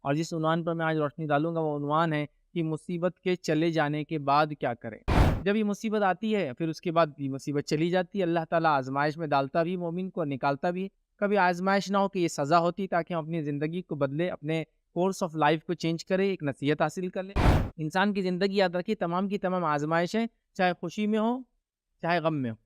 اور جس عنوان پر میں آج روشنی ڈالوں گا وہ عنوان ہے کہ مصیبت کے چلے جانے کے بعد کیا کریں۔ جب یہ مصیبت آتی ہے پھر اس کے بعد یہ مصیبت چلی جاتی ہے، اللہ تعالیٰ آزمائش میں ڈالتا بھی مومن کو، نکالتا بھی۔ کبھی آزمائش نہ ہو کہ یہ سزا ہوتی تاکہ ہم اپنی زندگی کو بدلے، اپنے کورس آف لائف کو چینج کرے، ایک نصیحت حاصل کر لیں۔ انسان کی زندگی یاد رکھیے تمام کی تمام آزمائشیں، چاہے خوشی میں ہو چاہے غم میں ہو،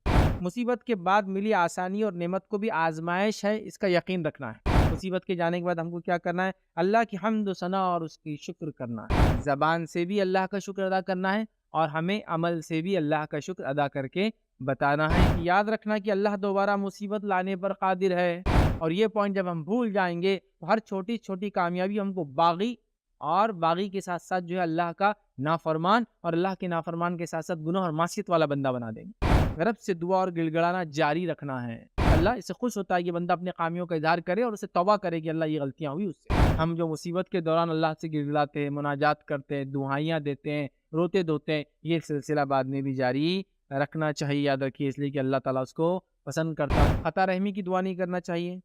مصیبت کے بعد ملی آسانی اور نعمت کو بھی آزمائش ہے، اس کا یقین رکھنا ہے۔ مصیبت کے جانے کے بعد ہم کو کیا کرنا ہے؟ اللہ کی حمد و ثنا اور اس کی شکر کرنا ہے۔ زبان سے بھی اللہ کا شکر ادا کرنا ہے اور ہمیں عمل سے بھی اللہ کا شکر ادا کر کے بتانا ہے کہ یاد رکھنا کہ اللہ دوبارہ مصیبت لانے پر قادر ہے۔ اور یہ پوائنٹ جب ہم بھول جائیں گے تو ہر چھوٹی چھوٹی کامیابی ہم کو باغی اور باغی کے ساتھ ساتھ جو ہے اللہ کا نافرمان اور اللہ کے نافرمان کے ساتھ ساتھ گناہ اور معصیت والا بندہ بنا دیں گے۔ رب سے دعا اور گڑ گڑانا جاری رکھنا ہے۔ اللہ اس سے خوش ہوتا ہے کہ بندہ اپنے خامیوں کا اظہار کرے اور اسے توبہ کرے کہ اللہ یہ غلطیاں ہوئی اس سے۔ ہم جو مصیبت کے دوران اللہ سے گڑ گڑاتے ہیں، مناجات کرتے ہیں، دعائیاں دیتے ہیں، روتے دھوتے ہیں، یہ سلسلہ بعد میں بھی جاری رکھنا چاہیے، یاد رکھیے، اس لیے کہ اللہ تعالیٰ اس کو پسند کرتا ہے۔ خطا رحمی کی دعا نہیں کرنا چاہیے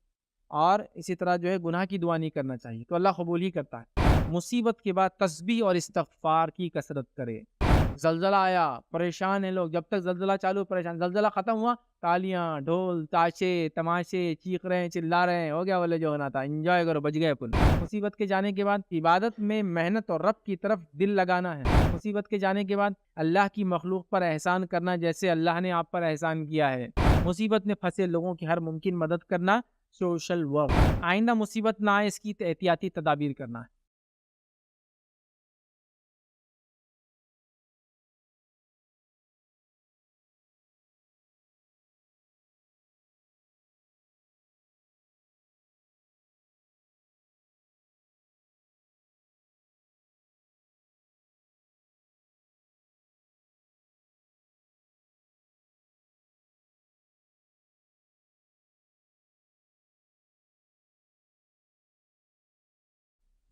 اور اسی طرح جو ہے گناہ کی دعا نہیں کرنا چاہیے، تو اللہ قبول ہی کرتا ہے۔ مصیبت کے بعد تسبیح اور استغفار کی کثرت کرے۔ زلزلہ آیا، پریشان ہیں لوگ، جب تک زلزلہ چالو پریشان، زلزلہ ختم ہوا تالیاں، ڈھول، تاشے، تماشے، چیخ رہے ہیں، چلا رہے ہیں، ہو گیا والے جو ہونا تھا، انجوائے کرو، بچ گئے اپن۔ مصیبت کے جانے کے بعد عبادت میں محنت اور رب کی طرف دل لگانا ہے۔ مصیبت کے جانے کے بعد اللہ کی مخلوق پر احسان کرنا جیسے اللہ نے آپ پر احسان کیا ہے۔ مصیبت میں پھنسے لوگوں کی ہر ممکن مدد کرنا، سوشل ورک۔ آئندہ مصیبت نہ آئے اس کی احتیاطی تدابیر کرنا ہے۔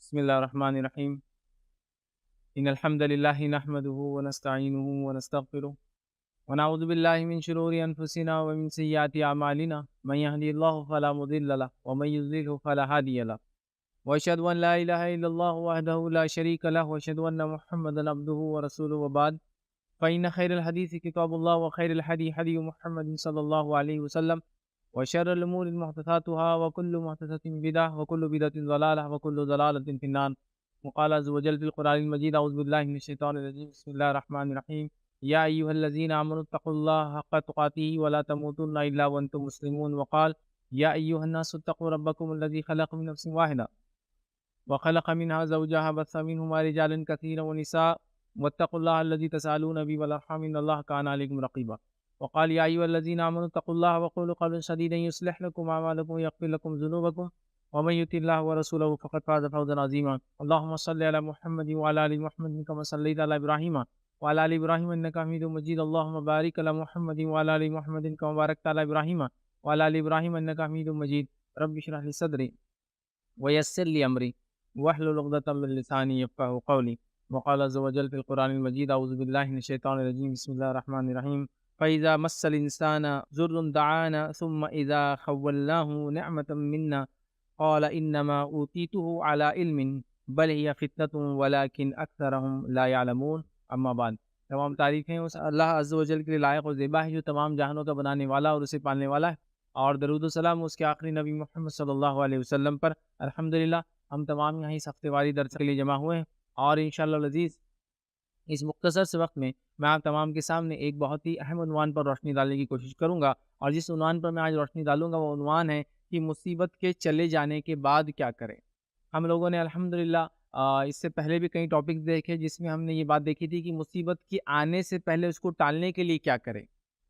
بسم اللہ الرحمن الرحیم۔ ان الحمد للہ نحمده ونستعینه ونستغفره ونعوذ باللہ من شرور انفسنا ومن سیئات اعمالنا من يهدي الله فلا مضل له ومن يضلل فلا هادي له واشهد ان لا اله الا الله وحده لا شريك له واشهد ان محمدا عبده ورسوله وبعد فان خير الحديث كتاب الله وخير الهدي هدي محمد صلى الله عليه وسلم وشر الامور محدثاتها وكل محدثة بدعة وكل بدعة ضلالة وكل ضلالة في النار۔ وقال عز وجل في القرآن المجيد اعوذ بالله من الشيطان الرجيم بسم الله الرحمن الرحيم يا أيها الذين آمنوا اتقوا الله حق تقاته ولا تموتن إلا وأنتم مسلمون۔ وقال يا أيها الناس اتقوا ربكم الذي خلق من نفس واحدة وخلق منها زوجها بث منهما رجالا كثيرا ونساء واتقوا الله الذي تسألون به والأرحام إن الله كان عليكم رقيبا۔ وقال يا أيها الذين آمنوا اتقوا الله وقولوا قولا سديدا يصلح لكم أعمالكم ويغفر لكم ذنوبكم ومن يطع الله ورسوله فقد فاز فوزا عظيما۔ اللهم صل على محمد وعلى آل محمد كما صليت على إبراهيم وعلى آل إبراهيم إنك حميد مجيد۔ اللهم بارك على محمد وعلى آل محمد كما باركت على إبراهيم وعلى آل إبراهيم إنك حميد مجيد۔ رب اشرح لي صدري ويسر لي أمري واحلل عقدة من لساني يفقهوا قولي۔ وقال عز وجل في القرآن المجيد أعوذ بالله من الشيطان الرجيم بسم الله الرحمن الرحيم فإذا مس الإنسان ضر دعانا ثم إذا خولناه نعمة منا قال انما اوتیته على علم بل هي فتنة ولكن اکثرهم لا يعلمون۔ اما بعد، تمام تعریفیں اس اللہ عز و جل کے لیے لائق و زیبا ہے جو تمام جہانوں کا بنانے والا اور اسے پالنے والا ہے، اور درود و سلام اس کے آخری نبی محمد صلی اللہ علیہ وسلم پر۔ الحمدللہ ہم تمام یہاں اس ہفتے واری درس کے لیے جمع ہوئے ہیں، اور انشاءاللہ العزیز اس مختصر سے وقت میں آپ تمام کے سامنے ایک بہت ہی اہم عنوان پر روشنی ڈالنے کی کوشش کروں گا، اور جس عنوان پر میں آج روشنی ڈالوں گا وہ عنوان ہے کہ مصیبت کے چلے جانے کے بعد کیا کریں۔ ہم لوگوں نے الحمدللہ اس سے پہلے بھی کئی ٹاپکس دیکھے جس میں ہم نے یہ بات دیکھی تھی کہ مصیبت کی آنے سے پہلے اس کو ٹالنے کے لیے کیا کریں،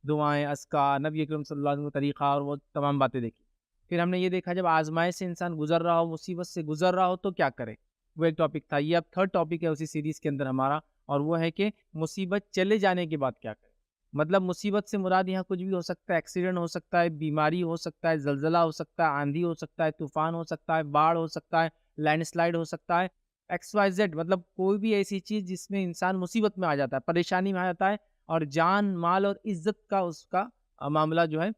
دعائیں، اذکار، نبی اکرم صلی اللہ علیہ وسلم کا طریقہ اور وہ تمام باتیں دیکھی۔ پھر ہم نے یہ دیکھا جب آزمائش سے انسان گزر رہا ہو، مصیبت سے گزر رہا ہو تو کیا کرے، وہ ایک ٹاپک تھا۔ یہ اب تھرڈ ٹاپک ہے اسی سیریز کے اندر ہمارا، اور وہ ہے کہ مصیبت چلے جانے کے بعد کیا کریں۔ مطلب مصیبت سے مراد یہاں کچھ بھی ہو سکتا ہے، ایکسیڈنٹ ہو سکتا ہے، بیماری ہو سکتا ہے، زلزلہ ہو سکتا ہے، آندھی ہو سکتا ہے، طوفان ہو سکتا ہے، باڑھ ہو سکتا ہے، لینڈ سلائڈ ہو سکتا ہے، ایکس وائی زیڈ، مطلب کوئی بھی ایسی چیز جس میں انسان مصیبت میں آ جاتا ہے، پریشانی میں آ جاتا ہے، اور جان، مال اور عزت کا اس کا معاملہ جو ہے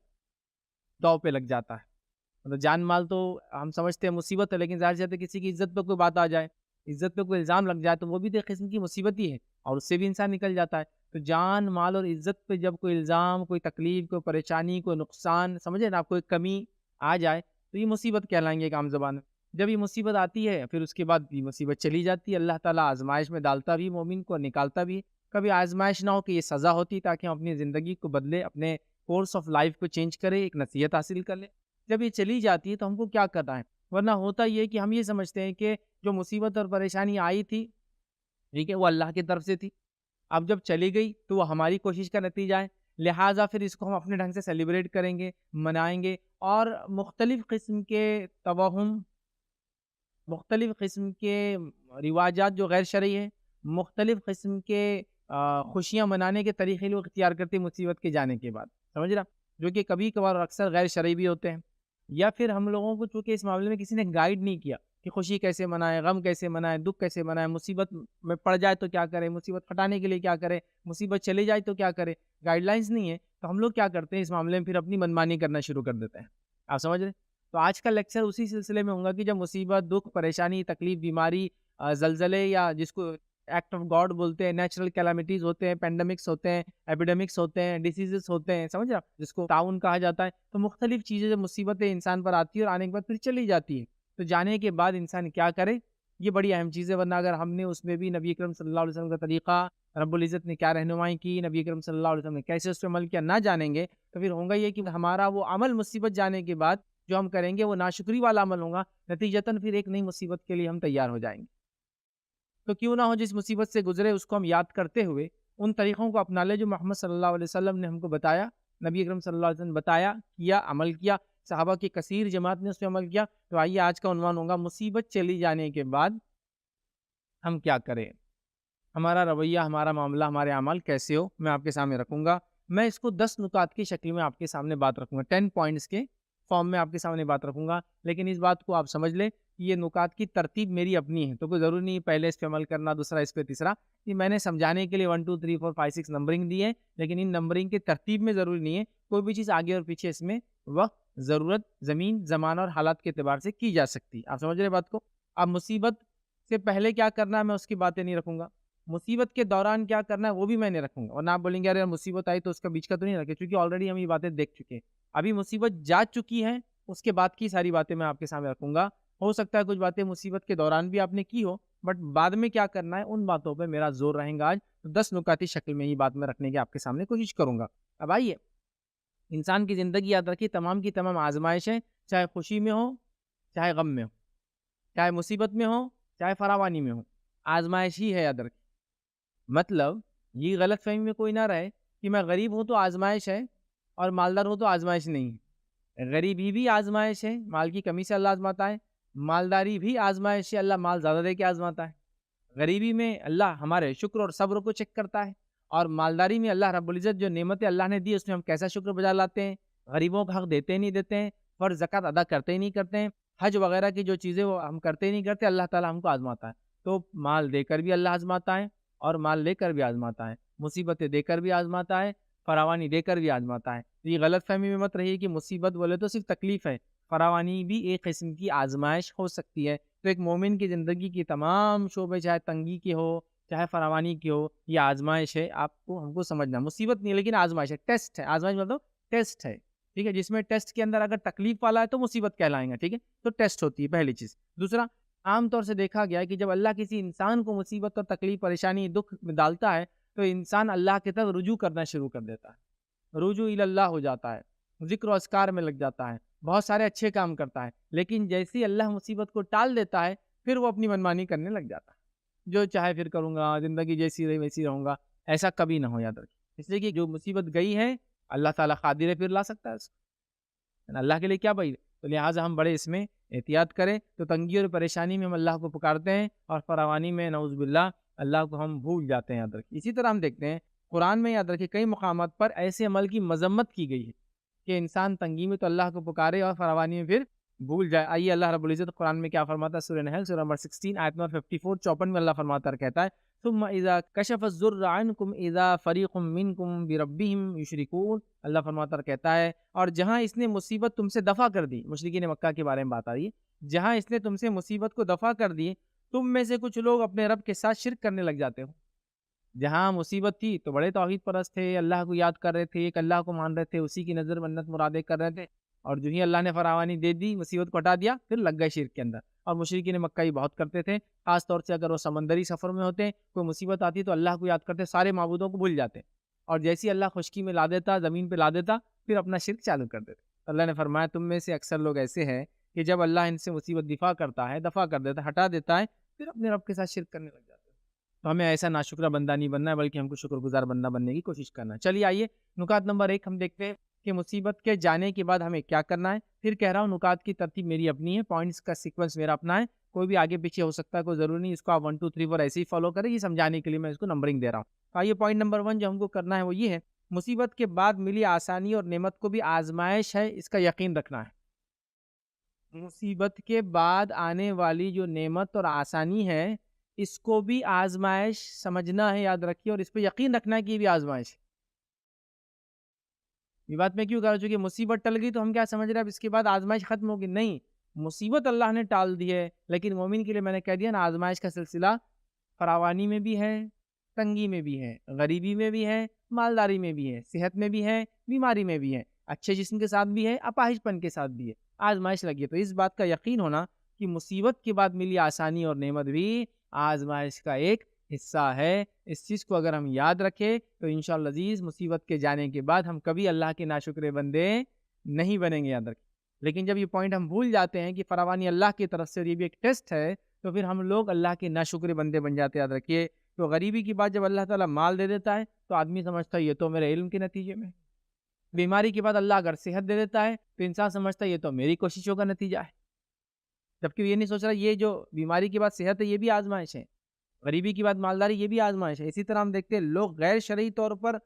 داؤ پہ لگ جاتا ہے۔ مطلب جان مال تو ہم سمجھتے ہیں مصیبت ہے، لیکن ظاہر سی بات ہے کسی کی عزت پہ کوئی بات آ جائے، عزت پہ کوئی الزام لگ جائے تو وہ بھی تو ایک قسم کی مصیبت ہی ہے، اور اس سے بھی انسان نکل جاتا ہے۔ تو جان مال اور عزت پہ جب کوئی الزام، کوئی تکلیف، کوئی پریشانی، کوئی نقصان، سمجھے نا آپ، کوئی کمی آ جائے تو یہ مصیبت کہلائیں گے ایک عام زبان میں۔ جب یہ مصیبت آتی ہے پھر اس کے بعد یہ مصیبت چلی جاتی ہے، اللہ تعالیٰ آزمائش میں ڈالتا بھی مومن کو، نکالتا بھی۔ کبھی آزمائش نہ ہو کہ یہ سزا ہوتی تاکہ ہم اپنی زندگی کو بدلے، اپنے کورس آف لائف کو چینج کرے، ایک نصیحت حاصل کر لے۔ جب یہ چلی جاتی ہے تو ہم کو کیا کرنا ہے؟ ورنہ ہوتا یہ کہ ہم یہ سمجھتے ہیں کہ جو مصیبت اور پریشانی آئی تھی، ٹھیک ہے، وہ اللہ کی طرف سے تھی، اب جب چلی گئی تو وہ ہماری کوشش کا نتیجہ ہے، لہٰذا پھر اس کو ہم اپنے ڈھنگ سے سیلیبریٹ کریں گے، منائیں گے، اور مختلف قسم کے توہم، مختلف قسم کے رواجات جو غیر شرعی ہیں، مختلف قسم کے خوشیاں منانے کے طریقے لوگ اختیار کرتے ہیں مصیبت کے جانے کے بعد، سمجھ رہا، جو کہ کبھی کبھار اکثر غیر شرعی بھی ہوتے ہیں، یا پھر ہم لوگوں کو چونکہ اس معاملے میں کسی نے گائیڈ نہیں کیا کہ خوشی کیسے منائیں، غم کیسے منائیں، دکھ کیسے منائیں، مصیبت میں پڑ جائے تو کیا کرے، مصیبت ہٹانے کے لیے کیا کرے، مصیبت چلی جائے تو کیا کرے، گائیڈ لائنس نہیں ہے، تو ہم لوگ کیا کرتے ہیں اس معاملے میں پھر اپنی منمانی کرنا شروع کر دیتے ہیں، آپ سمجھ رہے؟ تو آج کا لیکچر اسی سلسلے میں ہوگا کہ جب مصیبت، دکھ، پریشانی، تکلیف، بیماری، زلزلے، یا جس کو ایکٹ آف گاڈ بولتے ہیں، نیچرل کیلامیٹیز ہوتے ہیں، پینڈیمکس ہوتے ہیں، ایپیڈیمکس ہوتے ہیں، ڈیسیزز ہوتے ہیں، سمجھ رہے آپ، جس کو تعاون کہا جاتا ہے، تو مختلف چیزیں جب مصیبتیں انسان پر آتی ہے اور آنے کے بعد پھر چلی جاتی ہے، تو جانے کے بعد انسان کیا کرے، یہ بڑی اہم چیز ہے، ورنہ اگر ہم نے اس میں بھی نبی اکرم صلی اللہ علیہ وسلم کا طریقہ، رب العزت نے کیا رہنمائی کی، نبی اکرم صلی اللہ علیہ وسلم نے کیسے اس پہ عمل کیا، نہ جانیں گے تو پھر ہوگا یہ کہ ہمارا وہ عمل مصیبت جانے کے بعد جو ہم کریں گے وہ ناشکری والا عمل ہوگا، نتیجتاً پھر ایک نئی مصیبت کے لیے ہم تیار ہو جائیں گے۔ تو کیوں نہ ہو جس مصیبت سے گزرے اس کو ہم یاد کرتے ہوئے ان طریقوں کو اپنا لے جو محمد صلی اللہ علیہ وسلم نے ہم کو بتایا، نبی اکرم صلی اللہ علیہ وسلم نے بتایا، کیا، عمل کیا، صحابہ کی کثیر جماعت نے اس پہ عمل کیا۔ تو آئیے آج کا عنوان ہوگا مصیبت چلی جانے کے بعد ہم کیا کریں، ہمارا رویہ، ہمارا معاملہ، ہمارے اعمال کیسے ہو، میں آپ کے سامنے رکھوں گا۔ میں اس کو 10 نکات کی شکل میں آپ کے سامنے بات رکھوں گا، 10 پوائنٹس کے فارم میں آپ کے سامنے بات رکھوں گا، لیکن اس بات کو آپ سمجھ لیں کہ یہ نکات کی ترتیب میری اپنی ہے، تو کوئی ضروری نہیں پہلے اس پہ عمل کرنا، دوسرا اس پہ، تیسرا، یہ میں نے سمجھانے کے لیے 1 2 3 4 5 6 نمبرنگ دی ہے، لیکن ان نمبرنگ کی ترتیب میں ضروری نہیں ہے، کوئی بھی چیز آگے اور پیچھے اس میں وقت، ضرورت، زمین، زمانہ اور حالات کے اعتبار سے کی جا سکتی ہے، آپ سمجھ رہے بات کو۔ اب مصیبت سے پہلے کیا کرنا ہے میں اس کی باتیں نہیں رکھوں گا، مصیبت کے دوران کیا کرنا ہے وہ بھی میں نہیں رکھوں گا، اور نہ آپ بولیں گے یار مصیبت آئی تو اس کا بیچ کا تو نہیں رکھے، کیونکہ آلریڈی ہم یہ باتیں دیکھ چکے ہیں، ابھی مصیبت جا چکی ہے، اس کے بعد کی ساری باتیں میں آپ کے سامنے رکھوں گا۔ ہو سکتا ہے کچھ باتیں مصیبت کے دوران بھی آپ نے کی ہو، بٹ بعد میں کیا کرنا ہے ان باتوں پہ میرا زور رہے گا آج، تو 10 نکاتی شکل میں یہ بات میں رکھنے کی آپ کے سامنے کوشش کروں گا۔ اب آئیے، انسان کی زندگی یاد رکھیے تمام کی تمام آزمائشیں، چاہے خوشی میں ہو، چاہے غم میں ہو، چاہے مصیبت میں ہو، چاہے فراوانی میں ہو، آزمائش ہی ہے، یاد رکھیے۔ مطلب یہ غلط فہمی میں کوئی نہ رہے کہ میں غریب ہوں تو آزمائش ہے اور مالدار ہوں تو آزمائش نہیں ہے، غریبی بھی آزمائش ہے، مال کی کمی سے اللہ آزماتا ہے، مالداری بھی آزمائش ہے، اللہ مال زیادہ دے کے آزماتا ہے، غریبی میں اللہ ہمارے شکر اور صبر کو چیک کرتا ہے، اور مالداری میں اللہ رب العزت جو نعمتیں اللہ نے دی اس میں ہم کیسا شکر بجا لاتے ہیں، غریبوں کا حق دیتے نہیں دیتے ہیں، فرض زکوٰۃ ادا کرتے ہی نہیں کرتے ہیں، حج وغیرہ کی جو چیزیں وہ ہم کرتے ہی نہیں کرتے، اللہ تعالیٰ ہم کو آزماتا ہے، تو مال دے کر بھی اللہ آزماتا ہے اور مال لے کر بھی آزماتا ہے، مصیبتیں دے کر بھی آزماتا ہے، فراوانی دے کر بھی آزماتا ہے۔ یہ غلط فہمی میں مت رہیے کہ مصیبت بولے تو صرف تکلیف ہے، فراوانی بھی ایک قسم کی آزمائش ہو سکتی ہے، تو ایک مومن کی زندگی کی تمام شعبے، چاہے تنگی کے ہو، چاہے فراوانی کی ہو، یہ آزمائش ہے، آپ کو ہم کو سمجھنا، مصیبت نہیں لیکن آزمائش ہے، ٹیسٹ ہے، آزمائش مطلب ٹیسٹ ہے، ٹھیک ہے، جس میں ٹیسٹ کے اندر اگر تکلیف والا ہے تو مصیبت کہلائیں گا، ٹھیک ہے، تو ٹیسٹ ہوتی ہے پہلی چیز۔ دوسرا، عام طور سے دیکھا گیا ہے کہ جب اللہ کسی انسان کو مصیبت اور تکلیف، پریشانی، دکھ میں ڈالتا ہے تو انسان اللہ کی طرف رجوع کرنا شروع کر دیتا ہے، رجوع اللہ ہو جاتا ہے، ذکر و اذکار میں لگ جاتا ہے، بہت سارے اچھے کام کرتا ہے، لیکن جیسے اللہ مصیبت کو ٹال دیتا ہے پھر وہ اپنی منمانی کرنے لگ جاتا ہے، جو چاہے پھر کروں گا، زندگی جیسی رہی ویسی رہوں گا، ایسا کبھی نہ ہو، یاد رکھیے، اس لیے کہ جو مصیبت گئی ہے اللہ تعالیٰ قادر ہے پھر لا سکتا ہے اس کو، اللہ کے لیے کیا بھائی، تو لہٰذا ہم بڑے اس میں احتیاط کریں، تو تنگی اور پریشانی میں ہم اللہ کو پکارتے ہیں اور فراوانی میں نعوذ باللہ اللہ کو ہم بھول جاتے ہیں، یاد رکھیے۔ اسی طرح ہم دیکھتے ہیں قرآن میں، یاد رکھیے، کئی مقامات پر ایسے عمل کی مذمت کی گئی ہے کہ انسان تنگی میں تو اللہ کو پکارے اور فراوانی میں پھر بھول جائے. آئیے اللہ رب العزت قرآن میں کیا فرماتا ہے, سورہ نحل سورہ نمبر 16 آیت نمبر 54 میں اللہ فرماتا ہے کہتا ہے ثم اذا کشف الضر عنکم اذا فریق منکم بربہم یشرکون. اللہ فرماتا ہے کہتا ہے اور جہاں اس نے مصیبت تم سے دفع کر دی, مشرکین مکہ کے بارے میں بات آ رہی ہے, جہاں اس نے تم سے مصیبت کو دفع کر دی تم میں سے کچھ لوگ اپنے رب کے ساتھ شرک کرنے لگ جاتے ہو. جہاں مصیبت تھی تو بڑے توحید پرست تھے, اللہ کو یاد کر رہے تھے, ایک اللہ کو مان رہے تھے, اسی کی نظر منت مرادیں کر رہے تھے, اور جو ہی اللہ نے فراوانی دے دی, مصیبت کو ہٹا دیا, پھر لگ گئے شرک کے اندر. اور مشرکین مکہ ہی بہت کرتے تھے, خاص طور سے اگر وہ سمندری سفر میں ہوتے, کوئی مصیبت آتی تو اللہ کو یاد کرتے, سارے معبودوں کو بھول جاتے, اور جیسی اللہ خشکی میں لا دیتا, زمین پہ لا دیتا, پھر اپنا شرک چالو کر دیتے. اللہ نے فرمایا تم میں سے اکثر لوگ ایسے ہیں کہ جب اللہ ان سے مصیبت دفع کرتا ہے, دفع کر دیتا ہے, ہٹا دیتا ہے, پھر اپنے رب کے ساتھ شرک کرنے لگ جاتے ہیں. تو ہمیں ایسا ناشکرہ بندہ نہیں بننا ہے, بلکہ ہم کو شکر گزار بندہ بننے کی کوشش کرنا ہے. چلیے آئیے نکات نمبر 1 ہم دیکھتے ہیں کہ مصیبت کے جانے کے بعد ہمیں کیا کرنا ہے. پھر کہہ رہا ہوں نکات کی ترتیب میری اپنی ہے, پوائنٹس کا سیکوینس میرا اپنا ہے, کوئی بھی آگے پیچھے ہو سکتا ہے, کوئی ضروری نہیں اس کو آپ 1 2 3 4 ایسے ہی فالو کریں, یہ سمجھانے کے لیے میں اس کو نمبرنگ دے رہا ہوں. آئیے پوائنٹ نمبر 1 جو ہم کو کرنا ہے وہ یہ ہے, مصیبت کے بعد ملی آسانی اور نعمت کو بھی آزمائش ہے, اس کا یقین رکھنا ہے. مصیبت کے بعد آنے والی جو نعمت اور آسانی ہے اس کو بھی آزمائش سمجھنا ہے, یاد رکھیے, اور اس پہ یقین رکھنا ہے کہ یہ بھی آزمائش ہے. یہ بات میں کیوں کہہ رہا ہوں, چونکہ مصیبت ٹل گئی تو ہم کیا سمجھ رہے ہیں اب اس کے بعد آزمائش ختم ہوگی, نہیں, مصیبت اللہ نے ٹال دی ہے, لیکن مومن کے لیے میں نے کہہ دیا نا آزمائش کا سلسلہ فراوانی میں بھی ہے, تنگی میں بھی ہے, غریبی میں بھی ہے, مالداری میں بھی ہے, صحت میں بھی ہے, بیماری میں بھی ہے, اچھے جسم کے ساتھ بھی ہے, اپاہج پن کے ساتھ بھی ہے, آزمائش لگی ہے. تو اس بات کا یقین ہونا کہ مصیبت کے بعد ملی آسانی اور نعمت بھی آزمائش کا ایک حصہ ہے, اس چیز کو اگر ہم یاد رکھیں تو انشاءاللہ عزیز مصیبت کے جانے کے بعد ہم کبھی اللہ کے ناشکرے بندے نہیں بنیں گے, یاد رکھیں. لیکن جب یہ پوائنٹ ہم بھول جاتے ہیں کہ فراوانی اللہ کی طرف سے اور یہ بھی ایک ٹیسٹ ہے, تو پھر ہم لوگ اللہ کے ناشکرے بندے بن جاتے, یاد رکھیے. تو غریبی کی بات جب اللہ تعالیٰ مال دے دیتا ہے تو آدمی سمجھتا ہے یہ تو میرے علم کے نتیجے میں, بیماری کے بعد اللہ اگر صحت دے دیتا ہے تو انسان سمجھتا ہے یہ تو میری کوششوں کا نتیجہ ہے, جبکہ یہ نہیں سوچ رہا یہ جو بیماری کے بعد صحت ہے یہ بھی آزمائش ہے, غریبی کی بعد مالداری یہ بھی آزمائش ہے. اسی طرح ہم دیکھتے ہیں لوگ غیر شرعی طور پر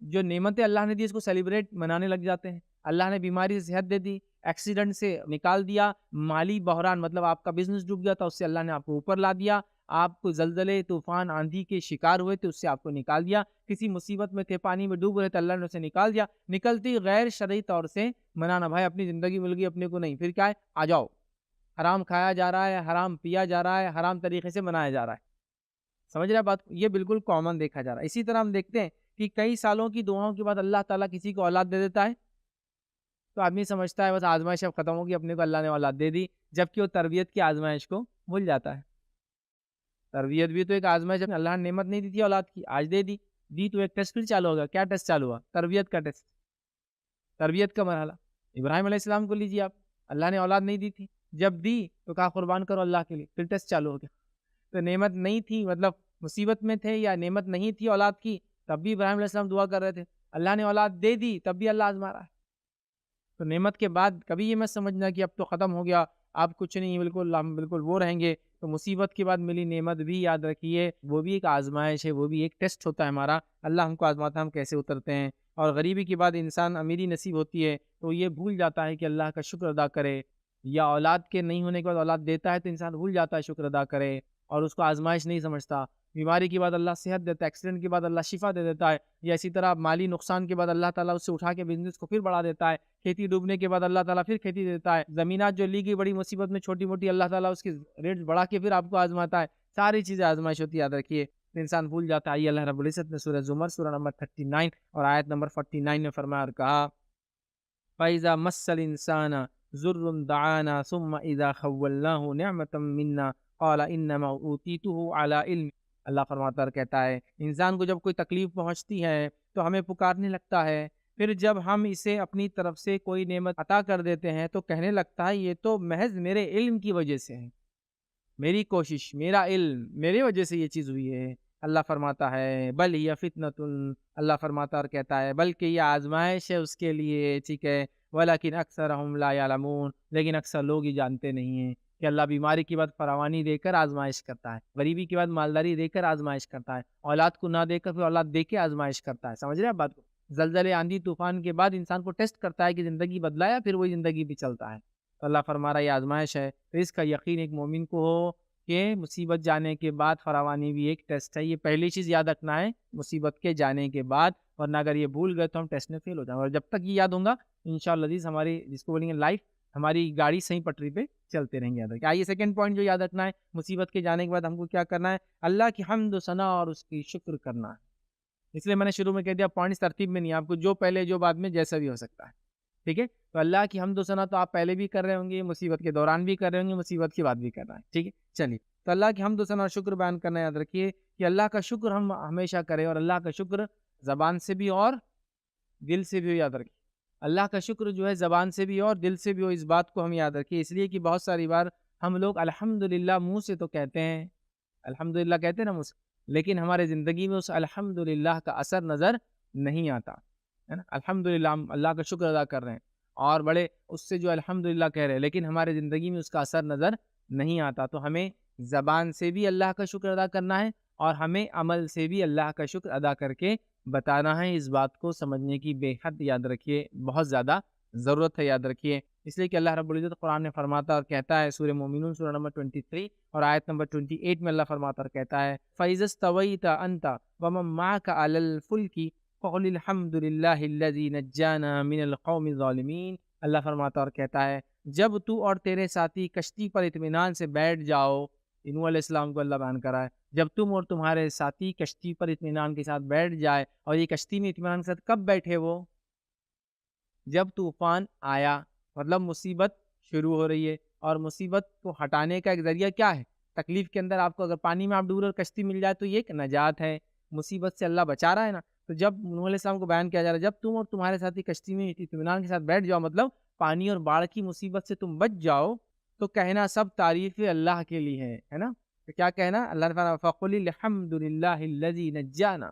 جو نعمتیں اللہ نے دی اس کو سیلیبریٹ منانے لگ جاتے ہیں. اللہ نے بیماری سے صحت دے دی, ایکسیڈنٹ سے نکال دیا, مالی بحران مطلب آپ کا بزنس ڈوب گیا تھا اس سے اللہ نے آپ کو اوپر لا دیا, آپ کو زلزلے طوفان آندھی کے شکار ہوئے تھے اس سے آپ کو نکال دیا, کسی مصیبت میں تھے پانی میں ڈوب رہے تھے اللہ نے اسے نکال دیا. نکلتی غیر شرعی طور سے منانا, بھائی اپنی زندگی مل گئی اپنے کو نہیں, پھر کیا ہے, آ جاؤ, حرام کھایا جا رہا ہے, حرام پیا جا رہا ہے, حرام طریقے سے منایا جا رہا ہے. سمجھ رہے ہیں بات, یہ بالکل کامن دیکھا جا رہا ہے. اسی طرح ہم دیکھتے ہیں کہ کئی سالوں کی دعاؤں کے بعد اللہ تعالیٰ کسی کو اولاد دے دیتا ہے تو آدمی سمجھتا ہے بس آزمائش اب ختم ہوگی, اپنے کو اللہ نے اولاد دے دی, جبکہ وہ تربیت کی آزمائش کو بھول جاتا ہے. تربیت بھی تو ایک آزمائش ہے, اللہ نے نعمت نہیں دی تھی اولاد کی, آج دے دی تو ایک ٹیسٹ پھر چالو ہوگا. کیا ٹیسٹ چالو ہوا؟ تربیت کا ٹیسٹ, تربیت کا مرحلہ. ابراہیم علیہ السلام کو لیجیے آپ, اللہ نے اولاد نہیں دی تھی, جب دی تو کہا قربان کرو اللہ کے لیے, پھر ٹیسٹ چالو ہو گیا. تو نعمت نہیں تھی, مطلب مصیبت میں تھے یا نعمت نہیں تھی اولاد کی, تب بھی ابراہیم علیہ السلام دعا کر رہے تھے. اللہ نے اولاد دے دی تب بھی اللہ آزما رہا ہے. تو نعمت کے بعد کبھی یہ مت سمجھنا کہ اب تو ختم ہو گیا, آپ کچھ نہیں, بالکل ہم بالکل وہ رہیں گے. تو مصیبت کے بعد ملی نعمت بھی یاد رکھیے وہ بھی ایک آزمائش ہے, وہ بھی ایک ٹیسٹ ہوتا ہے ہمارا, اللہ ہم کو آزماتا ہے ہم کیسے اترتے ہیں. اور غریبی کے بعد انسان امیری نصیب ہوتی ہے تو یہ بھول جاتا ہے کہ اللہ کا شکر ادا کرے, یا اولاد کے نہیں ہونے کے بعد اولاد دیتا ہے تو انسان بھول جاتا ہے شکر ادا کرے اور اس کو آزمائش نہیں سمجھتا. بیماری کے بعد اللہ صحت دیتا ہے, ایکسیڈنٹ کے بعد اللہ شفا دے دیتا ہے, یا اسی طرح مالی نقصان کے بعد اللہ تعالیٰ اس سے اٹھا کے بزنس کو پھر بڑھا دیتا ہے, کھیتی ڈوبنے کے بعد اللہ تعالیٰ پھر کھیتی دیتا ہے, زمینات جو لی گئی بڑی مصیبت میں چھوٹی موٹی اللہ تعالیٰ اس کی ریٹ بڑھا کے پھر آپ کو آزماتا ہے. ساری چیزیں آزمائش ہوتی ہے, یاد رکھیے. انسان بھول جاتا ہے. اللہ رب العزت نے سورہ زمر سورہ نمبر 39 اور آیت نمبر 49 میں فرمایا اور کہا فَإِذَا مَسَّ الْإِنسَانَ ضُرٌّ دَعَانَا ثُمَّ إِذَا خَوَّلْنَاهُ نِعْمَةً مِنَّا قَالَ إِنَّمَا أُوتِيتُهُ عَلَىٰ عِلْمٍ. اللہ فرماتا اور کہتا ہے انسان کو جب کوئی تکلیف پہنچتی ہے تو ہمیں پکارنے لگتا ہے, پھر جب ہم اسے اپنی طرف سے کوئی نعمت عطا کر دیتے ہیں تو کہنے لگتا ہے یہ تو محض میرے علم کی وجہ سے ہے, میری کوشش, میرا علم, میری وجہ سے یہ چیز ہوئی ہے. اللہ فرماتا ہے بل ہی فتنۃ, اللہ فرماتا اور کہتا ہے بلکہ یہ آزمائش ہے اس کے لیے, ٹھیک ہے, ولیکن اکثرہم لا یعلمون, لیکن اکثر لوگ ہی جانتے نہیں ہیں کہ اللہ بیماری کے بعد فراوانی دے کر آزمائش کرتا ہے, غریبی کے بعد مالداری دے کر آزمائش کرتا ہے, اولاد کو نہ دے کر پھر اولاد دے کے آزمائش کرتا ہے. سمجھ رہے ہیں بات کو؟ زلزلے آندھی طوفان کے بعد انسان کو ٹیسٹ کرتا ہے کہ زندگی بدلایا, پھر وہی زندگی بھی چلتا ہے. تو اللہ فرما رہا ہے یہ آزمائش ہے، تو اس کا یقین ایک مومن کو ہو کہ مصیبت جانے کے بعد فراوانی بھی ایک ٹیسٹ ہے۔ یہ پہلی چیز یاد رکھنا ہے مصیبت کے جانے کے بعد، ورنہ اگر یہ بھول گئے تو ہم ٹیسٹ میں فیل ہو جائیں گے، اور جب تک یہ یاد ہوں گا انشاءاللہ عزیز ہماری جس کو بولیں گے لائف، ہماری گاڑی صحیح پٹری پہ چلتے رہیں گے۔ یاد رکھیں۔ آئیے سیکنڈ پوائنٹ جو یاد رکھنا ہے مصیبت کے جانے کے بعد ہم کو کیا کرنا ہے، اللہ کی حمد و ثنا اور اس کی شکر کرنا ہے۔ اس لیے میں نے شروع میں کہہ دیا پوائنٹس ترتیب میں نہیں، آپ کو جو پہلے جو بعد میں جیسا بھی ہو سکتا ہے، ٹھیک ہے۔ تو اللہ کی حمد و ثنا تو آپ پہلے بھی کر رہے ہوں گے، مصیبت کے دوران بھی کر رہے ہوں گے، مصیبت کے بعد بھی کر رہے ہیں، ٹھیک ہے۔ چلیے، تو اللہ کی حمد و ثنا اور شکر بیان کرنا یاد رکھیے کہ اللہ کا شکر ہم ہمیشہ کریں، اور اللہ کا شکر زبان سے بھی اور دل سے بھی ہو، یاد رکھیے۔ اللہ کا شکر جو ہے زبان سے بھی ہو اور دل سے بھی ہو، اس بات کو ہم یاد رکھیے، اس لیے کہ بہت ساری بار ہم لوگ الحمدللہ منہ سے تو کہتے ہیں، الحمدللہ کہتے ہیں نا منہ سے، لیکن ہمارے زندگی میں اس الحمدللہ کا اثر نظر نہیں آتا ہے نا۔ الحمدللہ ہم اللہ کا شکر ادا کر رہے ہیں اور بڑے اس سے جو الحمدللہ کہہ رہے ہیں، لیکن ہمارے زندگی میں اس کا اثر نظر نہیں آتا۔ تو ہمیں زبان سے بھی اللہ کا شکر ادا کرنا ہے اور ہمیں عمل سے بھی اللہ کا شکر ادا کر کے بتانا ہے۔ اس بات کو سمجھنے کی بے حد یاد رکھیے، بہت زیادہ ضرورت ہے، یاد رکھیے، اس لیے کہ اللہ رب العزت قرآن میں فرماتا اور کہتا ہے، سورہ مومنون سورہ نمبر 23 اور آیت نمبر 28 میں اللہ فرماتا اور کہتا ہے فَإِذَا اسْتَوَيْتَ أَنْتَ وَمَن مَّعَكَ عَلَى الْفُلْكِ فَقُلِ الْحَمْدُ لِلَّهِ الَّذِي نَجَّانَا مِنَ الْقَوْمِ الظَّالِمِينَ۔ اللہ فرماتا اور کہتا ہے جب تو اور تیرے ساتھی کشتی پر اطمینان سے بیٹھ جاؤ، نوح علیہ السلام کو اللہ بیان کرا ہے، جب تم اور تمہارے ساتھی کشتی پر اطمینان کے ساتھ بیٹھ جائے، اور یہ کشتی میں اطمینان کے ساتھ کب بیٹھے وہ؟ جب طوفان آیا، مطلب مصیبت شروع ہو رہی ہے، اور مصیبت کو ہٹانے کا ایک ذریعہ کیا ہے؟ تکلیف کے اندر آپ کو اگر پانی میں آپ ڈوب رہے اور کشتی مل جائے تو یہ ایک نجات ہے، مصیبت سے اللہ بچا رہا ہے نا۔ تو جب نوح علیہ السلام کو بیان کیا جا رہا ہے جب تم اور تمہارے ساتھی کشتی میں اطمینان کے ساتھ بیٹھ جاؤ، مطلب پانی اور باڑھ کی مصیبت سے تم بچ جاؤ، تو کہنا سب تعریف اللہ کے لیے ہے نا۔ تو کیا کہنا؟ اللہ نے فرمایا فَقُلِ الْحَمْدُ لِلَّهِ الَّذِي نَجَّانَا،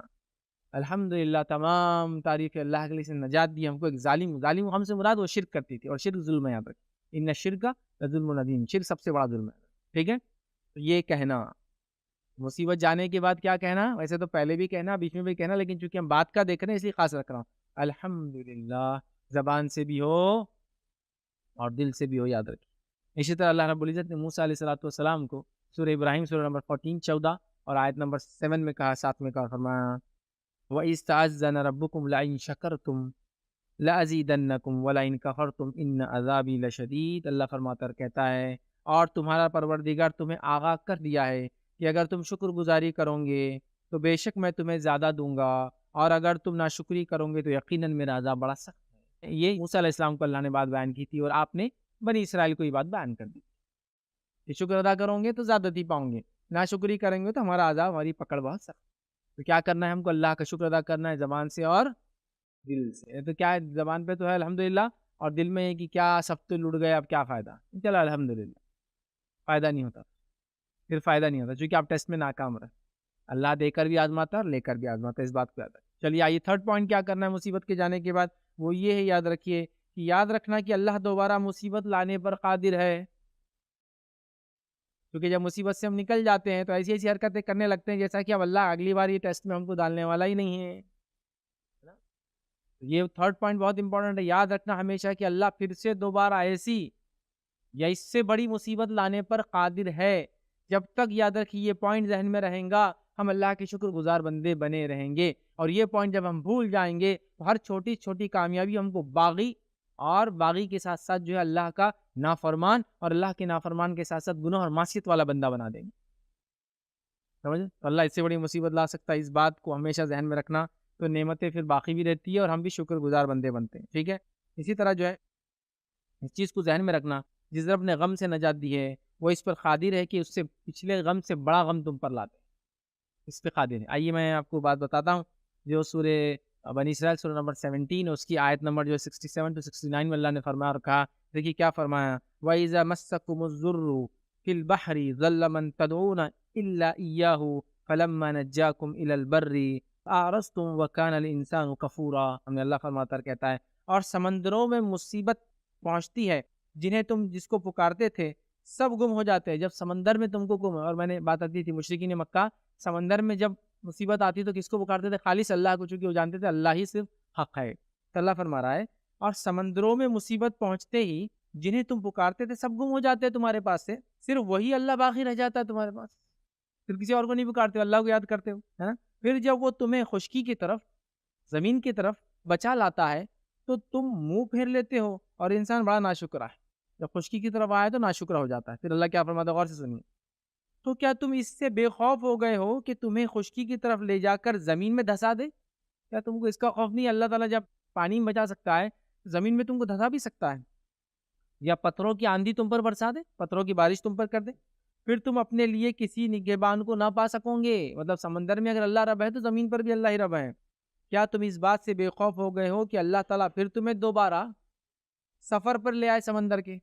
الحمدللہ تمام تعریف اللہ کے لیے، سے نجات دی ہم کو ایک ظالم ہم سے مراد وہ شرک کرتی تھی، اور شرک ظلم ہے، یاد رکھیں ان الشرک لظلم عظیم، شرک سب سے بڑا ظلم ہے، ٹھیک ہے۔ تو یہ کہنا مصیبت جانے کے بعد کیا کہنا، ویسے تو پہلے بھی کہنا بیچ میں بھی کہنا، لیکن چونکہ ہم بات کا دیکھ رہے ہیں اس لیے خاص رکھ رہا ہوں، الحمدللہ زبان سے بھی ہو اور دل سے بھی ہو، یاد رکھیں۔ اسی طرح اللہ رب العزت نے موسیٰ علیہ السلام کو سورہ ابراہیم سورہ نمبر 14 اور آیت نمبر 7 میں کہا، 7 میں کہا، فرمایا وَإِذْ تَعَذَّنَ رَبُّكُمْ لَئِن شَكَرْتُمْ لَأَزِيدَنَّكُمْ وَلَئِن كَفَرْتُمْ إِنَّ عَذَابِي لَشَدِيدٌ۔ اللہ فرماتا کہتا ہے اور تمہارا پروردگار تمہیں آگاہ کر دیا ہے کہ اگر تم شکر گزاری کرو گے تو بے شک میں تمہیں زیادہ دوں گا، اور اگر تم ناشکری کرو گے تو یقیناً میرا عذاب بڑا سخت ہے۔ یہ موسیٰ علیہ السلام کو اللہ نے بات بیان کی تھی، اور آپ نے بنی اسرائیل کو یہ بات بیان کر دی کہ شکر ادا کرو گے تو زیادتی پاؤں گے، ناشکری کریں گے تو ہمارا عذاب، ہماری پکڑ بہت سخت۔ تو کیا کرنا ہے ہم کو؟ اللہ کا شکر ادا کرنا ہے زبان سے اور دل سے۔ تو کیا ہے زبان پہ تو ہے الحمدللہ، اور دل میں ہے کہ کیا سب تو لٹ گئے، اب کیا فائدہ، چلا الحمدللہ، فائدہ نہیں ہوتا، پھر فائدہ نہیں ہوتا، چونکہ آپ ٹیسٹ میں ناکام رہے۔ اللہ دے کر بھی آزماتا ہے اور لے کر بھی آزماتا ہے، اس بات کو یاد رکھیں۔ چلیے آئیے تھرڈ پوائنٹ کیا کرنا ہے مصیبت کے جانے کے بعد، وہ یہ ہے، یاد رکھیے کہ یاد رکھنا کہ اللہ دوبارہ مصیبت لانے پر قادر ہے، کیونکہ جب مصیبت سے ہم نکل جاتے ہیں تو ایسی ایسی حرکتیں کرنے لگتے ہیں جیسا کہ اب اللہ اگلی بار یہ ٹیسٹ میں ہم کو ڈالنے والا ہی نہیں ہے۔ یہ تھرڈ پوائنٹ بہت امپورٹنٹ ہے، یاد رکھنا ہمیشہ کہ اللہ پھر سے دوبارہ ایسی یا اس سے بڑی مصیبت لانے پر قادر ہے۔ جب تک یاد رکھیے یہ پوائنٹ ذہن میں رہیں گا، ہم اللہ کے شکر گزار بندے بنے رہیں گے، اور یہ پوائنٹ جب ہم بھول جائیں گے تو ہر چھوٹی چھوٹی کامیابی ہم کو باغی، اور باغی کے ساتھ ساتھ جو ہے اللہ کا نافرمان، اور اللہ کے نافرمان کے ساتھ ساتھ گناہ اور معصیت والا بندہ بنا دیں گے، سمجھے؟ تو اللہ اس سے بڑی مصیبت لا سکتا ہے، اس بات کو ہمیشہ ذہن میں رکھنا، تو نعمتیں پھر باقی بھی رہتی ہے اور ہم بھی شکر گزار بندے بنتے ہیں، ٹھیک ہے۔ اسی طرح جو ہے اس چیز کو ذہن میں رکھنا، جس رب نے غم سے نجات دی ہے وہ اس پر قادر ہے کہ اس سے پچھلے غم سے بڑا غم تم پر لاتے، اس پہ قادر ہے۔ آئیے میں آپ کو بات بتاتا ہوں، جو سورہ بنی اسرائیل سورہ نمبر 17 اس کی آیت نمبر جو ہے 67 to 69 میں اللہ نے فرمایا اور کہا، دیکھیے کیا فرمایا، وَإِذَا مَسَّكُمُ الضُّرُّ فِي الْبَحْرِ ضَلَّ مَن تَدْعُونَ إِلَّا إِيَّاهُ فَلَمَّا نَجَّاكُمْ إِلَى الْبَرِّ أَعْرَضْتُمْ وَكَانَ الْإِنسَانُ كَفُورًا۔ ہم نے اللہ فرماتا کہتا ہے اور سمندروں میں مصیبت پہنچتی ہے، جنہیں تم جس کو پکارتے تھے سب گم ہو جاتے ہیں۔ جب سمندر میں تم کو گم، اور میں نے بات آتی تھی مشرکین مکہ سمندر میں جب مصیبت آتی تو کس کو پکارتے تھے؟ خالص اللہ کو، چونکہ وہ جانتے تھے اللہ ہی صرف حق ہے۔ تو اللہ فرما رہا ہے اور سمندروں میں مصیبت پہنچتے ہی جنہیں تم پکارتے تھے سب گم ہو جاتے ہیں تمہارے پاس سے، صرف وہی اللہ باقی رہ جاتا ہے تمہارے پاس، پھر کسی اور کو نہیں پکارتے ہو، اللہ کو یاد کرتے ہو، ہے نا؟ پھر جب وہ تمہیں خشکی کی طرف، زمین کی طرف بچا لاتا ہے تو تم منہ پھیر لیتے ہو، اور انسان بڑا ناشکرا ہے، جب خشکی کی طرف آئے تو ناشکرا ہو جاتا ہے۔ پھر اللہ کیا فرماتا ہے، غور سے سنیے، تو کیا تم اس سے بے خوف ہو گئے ہو کہ تمہیں خشکی کی طرف لے جا کر زمین میں دھسا دے؟ کیا تم کو اس کا خوف نہیں؟ اللہ تعالیٰ جب پانی میں بچا سکتا ہے، زمین میں تم کو دھسا بھی سکتا ہے، یا پتھروں کی آندھی تم پر برسا دے، پتھروں کی بارش تم پر کر دے، پھر تم اپنے لیے کسی نگہبان کو نہ پا سکو گے۔ مطلب سمندر میں اگر اللہ رب ہے تو زمین پر بھی اللہ ہی رب ہے۔ کیا تم اس بات سے بے خوف ہو گئے ہو کہ اللہ تعالیٰ پھر تمہیں دوبارہ سفر پر لے آئے سمندر کے،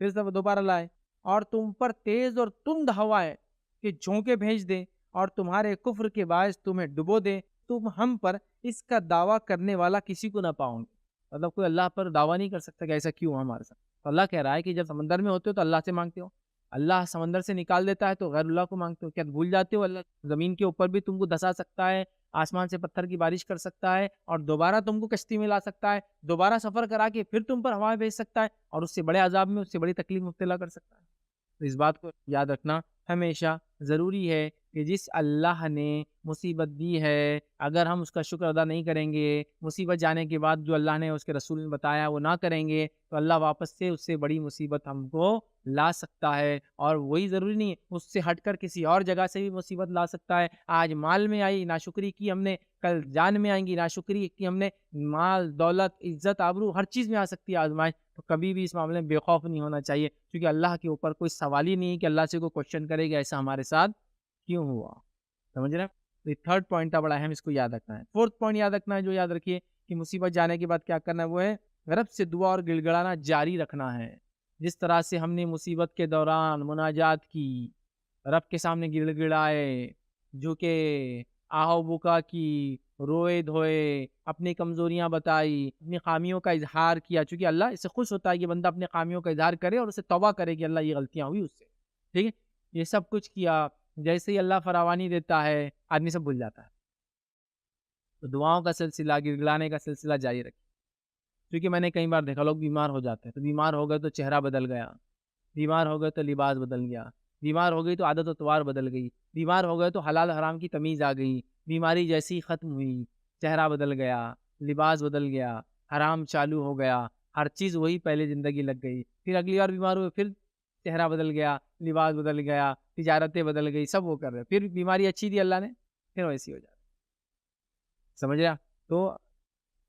پھر سب دوبارہ لائے، اور تم پر تیز اور تند ہوائیں کہ جھونکے بھیج دے، اور تمہارے کفر کے باعث تمہیں ڈبو دے، تم ہم پر اس کا دعویٰ کرنے والا کسی کو نہ پاؤ گے۔ مطلب کوئی اللہ پر دعویٰ نہیں کر سکتا کہ ایسا کیوں ہمارے ساتھ۔ تو اللہ کہہ رہا ہے کہ جب سمندر میں ہوتے ہو تو اللہ سے مانگتے ہو، اللہ سمندر سے نکال دیتا ہے تو غیر اللہ کو مانگتے ہو، کیا بھول جاتے ہو اللہ زمین کے اوپر بھی تم کو دھسا سکتا ہے، آسمان سے پتھر کی بارش کر سکتا ہے، اور دوبارہ تم کو کشتی میں لا سکتا ہے، دوبارہ سفر کرا کے پھر تم پر ہوائیں بھیج سکتا ہے، اور اس سے بڑے عذاب میں، اس سے بڑی تکلیف مبتلا کر سکتا ہے۔ تو اس بات کو یاد رکھنا ہمیشہ ضروری ہے کہ جس اللہ نے مصیبت دی ہے، اگر ہم اس کا شکر ادا نہیں کریں گے، مصیبت جانے کے بعد جو اللہ نے اس کے رسول نے بتایا وہ نہ کریں گے، تو اللہ واپس سے اس سے بڑی مصیبت ہم کو لا سکتا ہے۔ اور وہی ضروری نہیں ہے، اس سے ہٹ کر کسی اور جگہ سے بھی مصیبت لا سکتا ہے۔ آج مال میں آئی ناشکری کی ہم نے، کل جان میں آئیں گی ناشکری کی ہم نے، مال دولت عزت آبرو ہر چیز میں آ سکتی ہے آزمائش۔ تو کبھی بھی اس معاملے میں بے خوف نہیں ہونا چاہیے، کیونکہ اللہ کے اوپر کوئی سوال ہی نہیں ہے کہ اللہ سے کوئی کوشچن کرے گا ایسا ہمارے ساتھ کیوں ہوا۔ سمجھ رہے ہیں؟ تو یہ تھرڈ پوائنٹ تھا، بڑا اہم، اس کو یاد رکھنا ہے۔ فورتھ پوائنٹ یاد رکھنا ہے، جو یاد رکھیے کہ مصیبت جانے کے بعد کیا کرنا ہے، وہ ہے رب سے دعا اور گڑ گڑانا جاری رکھنا ہے۔ جس طرح سے ہم نے مصیبت کے دوران مناجات کی، رب کے سامنے گڑ گڑائے، جھکے، آہو بکا کی، روئے دھوئے، اپنی کمزوریاں بتائی، اپنی خامیوں کا اظہار کیا، چونکہ اللہ اس سے خوش ہوتا ہے کہ بندہ اپنی خامیوں کا اظہار کرے اور اسے توبہ کرے کہ اللہ یہ غلطیاں ہوئی اس سے، ٹھیک ہے؟ یہ سب کچھ کیا، جیسے ہی اللہ فراوانی دیتا ہے آدمی سب بھول جاتا ہے۔ تو دعاؤں کا سلسلہ، گڑ گڑانے کا سلسلہ جاری رکھیں، کیونکہ میں نے کئی بار دیکھا لوگ بیمار ہو جاتے ہیں، تو بیمار ہو گئے تو چہرہ بدل گیا، بیمار ہو گئے تو لباس بدل گیا، بیمار ہو گئی تو عادت و تواار بدل گئی، بیمار ہو گئے تو حلال حرام کی تمیز آ گئی، بیماری جیسی ختم ہوئی، چہرہ بدل گیا، لباس بدل گیا، حرام چالو ہو گیا، ہر چیز وہی پہلے زندگی لگ گئی، پھر اگلی بار بیمار ہوئے پھر چہرہ بدل گیا، لباس بدل گیا، تجارتیں بدل گئی، سب وہ کر رہے، پھر بیماری اچھی دی اللہ نے، پھر ویسی ہو جاتی۔ سمجھ رہا؟ تو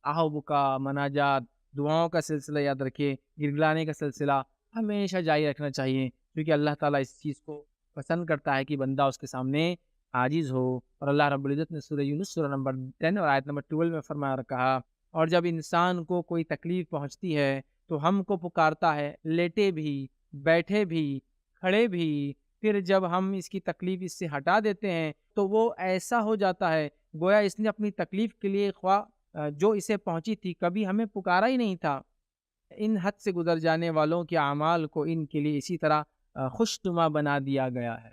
آہو بکا، مناجات، دعاؤں کا سلسلہ یاد رکھیے، گڑگڑانے کا سلسلہ ہمیشہ جاری رکھنا چاہیے، کیونکہ اللہ تعالیٰ اس چیز کو پسند کرتا ہے کہ بندہ اس کے سامنے عاجز ہو۔ اور اللہ رب العزت نے سورہ یونس سورہ نمبر 10 اور آیت نمبر 12 میں فرمایا کہا، اور جب انسان کو کوئی تکلیف پہنچتی ہے تو ہم کو پکارتا ہے، لیٹے بھی، بیٹھے بھی، کھڑے بھی، پھر جب ہم اس کی تکلیف اس سے ہٹا دیتے ہیں تو وہ ایسا ہو جاتا ہے گویا اس نے اپنی تکلیف کے لیے خواہ جو اسے پہنچی تھی کبھی ہمیں پکارا ہی نہیں تھا۔ ان حد سے گزر جانے والوں کے اعمال کو ان کے لیے اسی طرح خوشنما بنا دیا گیا ہے۔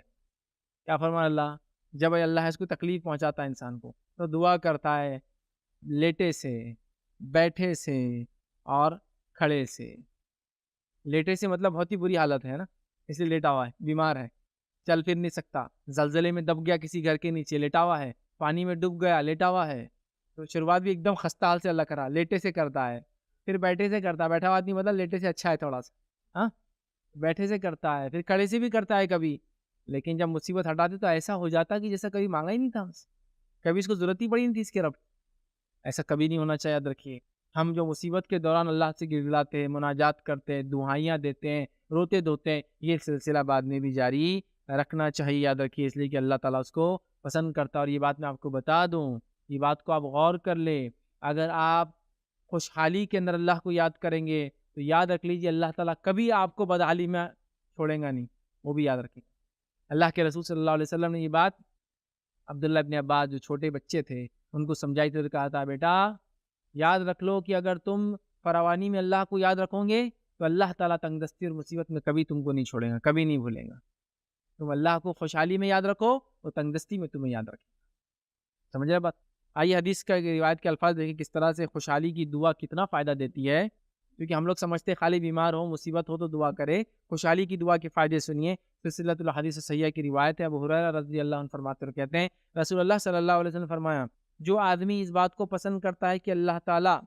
کیا فرمان اللہ؟ جب اللہ اس کو تکلیف پہنچاتا ہے انسان کو تو دعا کرتا ہے لیٹے سے، بیٹھے سے اور کھڑے سے۔ لیٹے سے مطلب بہت ہی بری حالت ہے نا، اس لیے لیٹا ہوا ہے، بیمار ہے، چل پھر نہیں سکتا، زلزلے میں دب گیا کسی گھر کے نیچے، لیٹا ہوا ہے، پانی میں ڈوب گیا، لیٹا ہوا ہے۔ تو شروعات بھی ایک دم خستہ حال سے اللہ کرا، لیٹے سے کرتا ہے، پھر بیٹھے سے کرتا ہے، بیٹھا ہوا آدمی مطلب لیٹے سے اچھا ہے تھوڑا سا، ہاں، بیٹھے سے کرتا ہے، پھر کھڑے سے بھی کرتا ہے کبھی، لیکن جب مصیبت ہٹاتے تو ایسا ہو جاتا کہ جیسا کبھی مانگا ہی نہیں تھا، کبھی اس کو ضرورت ہی پڑی نہیں تھی اس کے رب۔ ایسا کبھی نہیں ہونا چاہیے، یاد رکھیے۔ ہم جو مصیبت کے دوران اللہ سے گڑگڑاتے ہیں، مناجات کرتے ہیں، دعائیاں دیتے ہیں، روتے دھوتے ہیں، یہ سلسلہ بعد میں بھی جاری رکھنا چاہیے، یاد رکھیے، اس لیے کہ اللہ تعالیٰ اس کو پسند کرتا ہے۔ اور یہ بات میں آپ کو بتا دوں، یہ بات کو آپ غور کر لیں، اگر آپ خوشحالی کے اندر اللہ کو یاد کریں گے تو یاد رکھ لیجیے اللہ تعالیٰ کبھی آپ کو بدحالی میں چھوڑیں گا نہیں، وہ بھی یاد رکھیں۔ اللہ کے رسول صلی اللہ علیہ وسلم نے یہ بات عبداللہ ابن عباس جو چھوٹے بچے تھے ان کو سمجھائی تو کہا تھا، بیٹا یاد رکھ لو کہ اگر تم فراوانی میں اللہ کو یاد رکھو گے تو اللہ تعالیٰ تنگ دستی اور مصیبت میں کبھی تم کو نہیں چھوڑے گا، کبھی نہیں بھولے گا۔ تم اللہ کو خوشحالی میں یاد رکھو اور تنگ دستی میں تمہیں یاد رکھے۔ سمجھ رہے بات؟ آئیے حدیث کا روایت کے الفاظ دیکھیں کس طرح سے خوشحالی کی دعا کتنا فائدہ دیتی ہے۔ کیونکہ ہم لوگ سمجھتے خالی بیمار ہو مصیبت ہو تو دعا کرے، خوشحالی کی دعا کے فائدے سنیے۔ سلسلۃ الحدیث صحیحہ کی روایت ہے، ابو ہریرہ رضی اللہ عنہ فرماتے ہیں، کہتے ہیں رسول اللہ صلی اللہ علیہ وسلم نے فرمایا، جو آدمی اس بات کو پسند کرتا ہے کہ اللہ تعالیٰ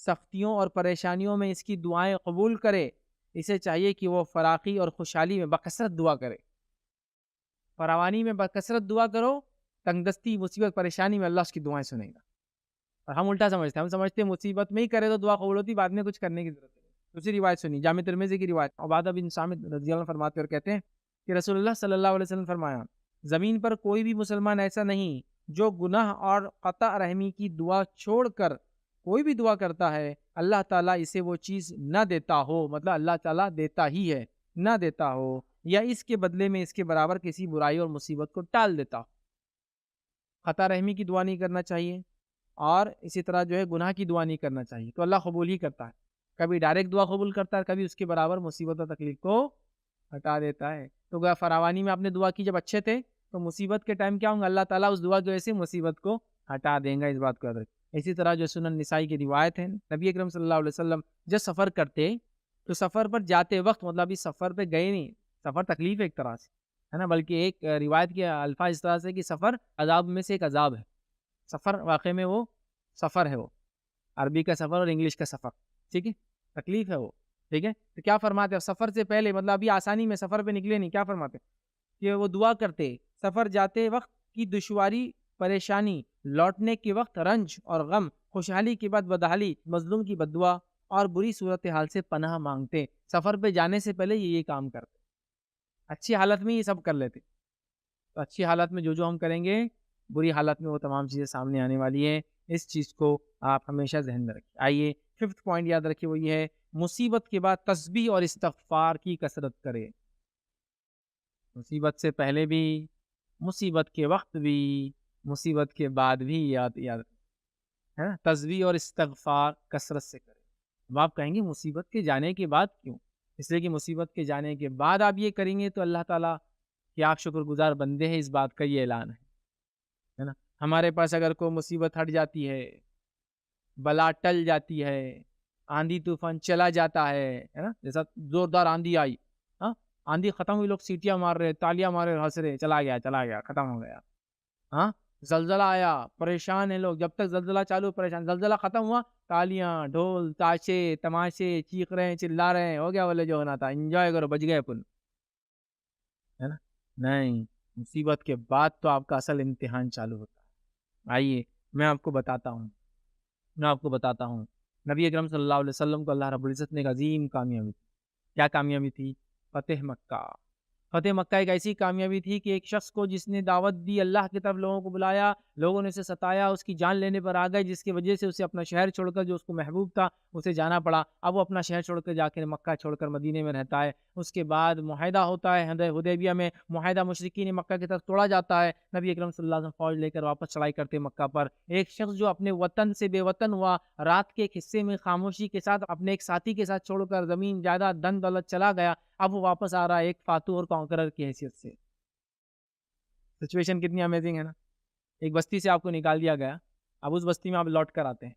سختیوں اور پریشانیوں میں اس کی دعائیں قبول کرے، اسے چاہیے کہ وہ فراخی اور خوشحالی میں بکثرت دعا کرے۔ فراوانی میں بکثرت دعا کرو، تنگ دستی مصیبت پریشانی میں اللہ اس کی دعائیں سنے گا۔ اور ہم الٹا سمجھتے ہیں، ہم سمجھتے ہیں مصیبت میں ہی کرے تو دعا قبول ہوتی، بعد میں کچھ کرنے کی ضرورت نہیں۔ دوسری روایت سنی، جامع ترمذی کی روایت، عبادہ بن صامت رضی اللہ عنہ فرماتے اور کہتے ہیں کہ رسول اللہ صلی اللہ علیہ وسلم فرمایا، زمین پر کوئی بھی مسلمان ایسا نہیں جو گناہ اور قطع رحمی کی دعا چھوڑ کر کوئی بھی دعا کرتا ہے، اللہ تعالیٰ اسے وہ چیز نہ دیتا ہو، مطلب اللہ تعالیٰ دیتا ہی ہے، نہ دیتا ہو، یا اس کے بدلے میں اس کے برابر کسی برائی اور مصیبت کو ٹال دیتا ہو۔ قطع رحمی کی دعا نہیں کرنا چاہیے، اور اسی طرح جو ہے گناہ کی دعا نہیں کرنا چاہیے، تو اللہ قبول ہی کرتا ہے۔ کبھی ڈائریکٹ دعا قبول کرتا ہے، کبھی اس کے برابر مصیبت اور تکلیف کو ہٹا دیتا ہے۔ تو فراوانی میں آپ نے دعا کی جب اچھے تھے، تو مصیبت کے ٹائم کیا ہوں گا، اللہ تعالیٰ اس دعا کی وجہ سے مصیبت کو ہٹا دیں گا، اس بات کو یاد رکھیں۔ اسی طرح جو سنن نسائی کی روایت ہے، نبی اکرم صلی اللہ علیہ وسلم جب سفر کرتے تو سفر پر جاتے وقت، مطلب اس سفر پہ گئے نہیں، سفر تکلیف ہے ایک طرح سے، ہے نا، بلکہ ایک روایت کے الفاظ اس طرح سے کہ سفر عذاب میں سے ایک عذاب ہے۔ سفر واقع میں وہ سفر ہے، وہ عربی کا سفر اور انگلش کا سفر، ٹھیک ہے، تکلیف ہے وہ، ٹھیک ہے۔ تو کیا فرماتے ہیں سفر سے پہلے، مطلب ابھی آسانی میں سفر پہ نکلے نہیں، کیا فرماتے ہیں کہ وہ دعا کرتے سفر جاتے وقت کی دشواری پریشانی، لوٹنے کے وقت رنج اور غم، خوشحالی کے بعد بدحالی، مظلوم کی بددعا اور بری صورتحال سے پناہ مانگتے۔ سفر پہ جانے سے پہلے یہ کام کرتے، اچھی حالت میں یہ سب کر لیتے۔ تو اچھی حالت میں جو ہم کریں گے، بری حالت میں وہ تمام چیزیں سامنے آنے والی ہیں، اس چیز کو آپ ہمیشہ ذہن میں رکھیں۔ آئیے 5th پوائنٹ یاد رکھیے، وہ یہ ہے مصیبت کے بعد تسبیح اور استغفار کی کثرت کرے۔ مصیبت سے پہلے بھی، مصیبت کے وقت بھی، مصیبت کے بعد بھی یاد ہے نا، تسبیح اور استغفار کثرت سے کرے۔ اب آپ کہیں گے مصیبت کے جانے کے بعد کیوں؟ اس لیے کہ مصیبت کے جانے کے بعد آپ یہ کریں گے تو اللہ تعالیٰ کہ آپ شکر گزار بندے ہیں، اس بات کا یہ اعلان ہے نا۔ ہمارے پاس اگر کوئی مصیبت ہٹ جاتی ہے، بلا ٹل جاتی ہے، آندھی طوفان چلا جاتا ہے نا، جیسا زوردار آندھی آئی، ہاں آندھی ختم ہوئی، لوگ سیٹیاں مار رہے، تالیاں مار رہے، ہنس رہے، چلا گیا ختم ہو گیا۔ ہاں زلزلہ آیا، پریشان ہیں لوگ، جب تک زلزلہ چالو پریشان، زلزلہ ختم ہوا، تالیاں ڈھول تاشے تماشے، چیخ رہے ہیں، چلا رہے ہیں، ہو گیا بولے جو ہونا تھا، انجوائے کرو، بچ گئے اپن، ہے نا۔ نہیں، مصیبت کے بعد تو آپ کا اصل امتحان چالو ہوتا ہے۔ آئیے میں آپ کو بتاتا ہوں، نبی اکرم صلی اللہ علیہ وسلم کو اللہ رب العزت نے ایک عظیم کامیابی تھی۔ کیا کامیابی تھی؟ فتح مکہ۔ فتح مکہ ایک ایسی کامیابی تھی کہ ایک شخص کو جس نے دعوت دی، اللہ کی طرف لوگوں کو بلایا، لوگوں نے اسے ستایا، اس کی جان لینے پر آ گئے، جس کی وجہ سے اسے اپنا شہر چھوڑ کر جو اس کو محبوب تھا اسے جانا پڑا۔ اب وہ اپنا شہر چھوڑ کر جا کے مکہ چھوڑ کر مدینے میں رہتا ہے۔ اس کے بعد معاہدہ ہوتا ہے حدیبیہ میں، معاہدہ مشرکین مکہ کی طرف توڑا جاتا ہے، نبی اکرم صلی اللہ علیہ وسلم فوج لے کر واپس چڑھائی کرتے مکہ پر۔ ایک شخص جو اپنے وطن سے بے وطن ہوا، رات کے ایک حصے میں خاموشی کے ساتھ اپنے ایک ساتھی کے ساتھ چھوڑ کر زمین جائیداد دن دولت چلا گیا، اب وہ واپس آ رہا ہے ایک فاتح اور کانکرر کی حیثیت سے۔ سچویشن کتنی امیزنگ ہے نا۔ ایک بستی سے آپ کو نکال دیا گیا، اب اس بستی میں آپ لوٹ کر آتے ہیں،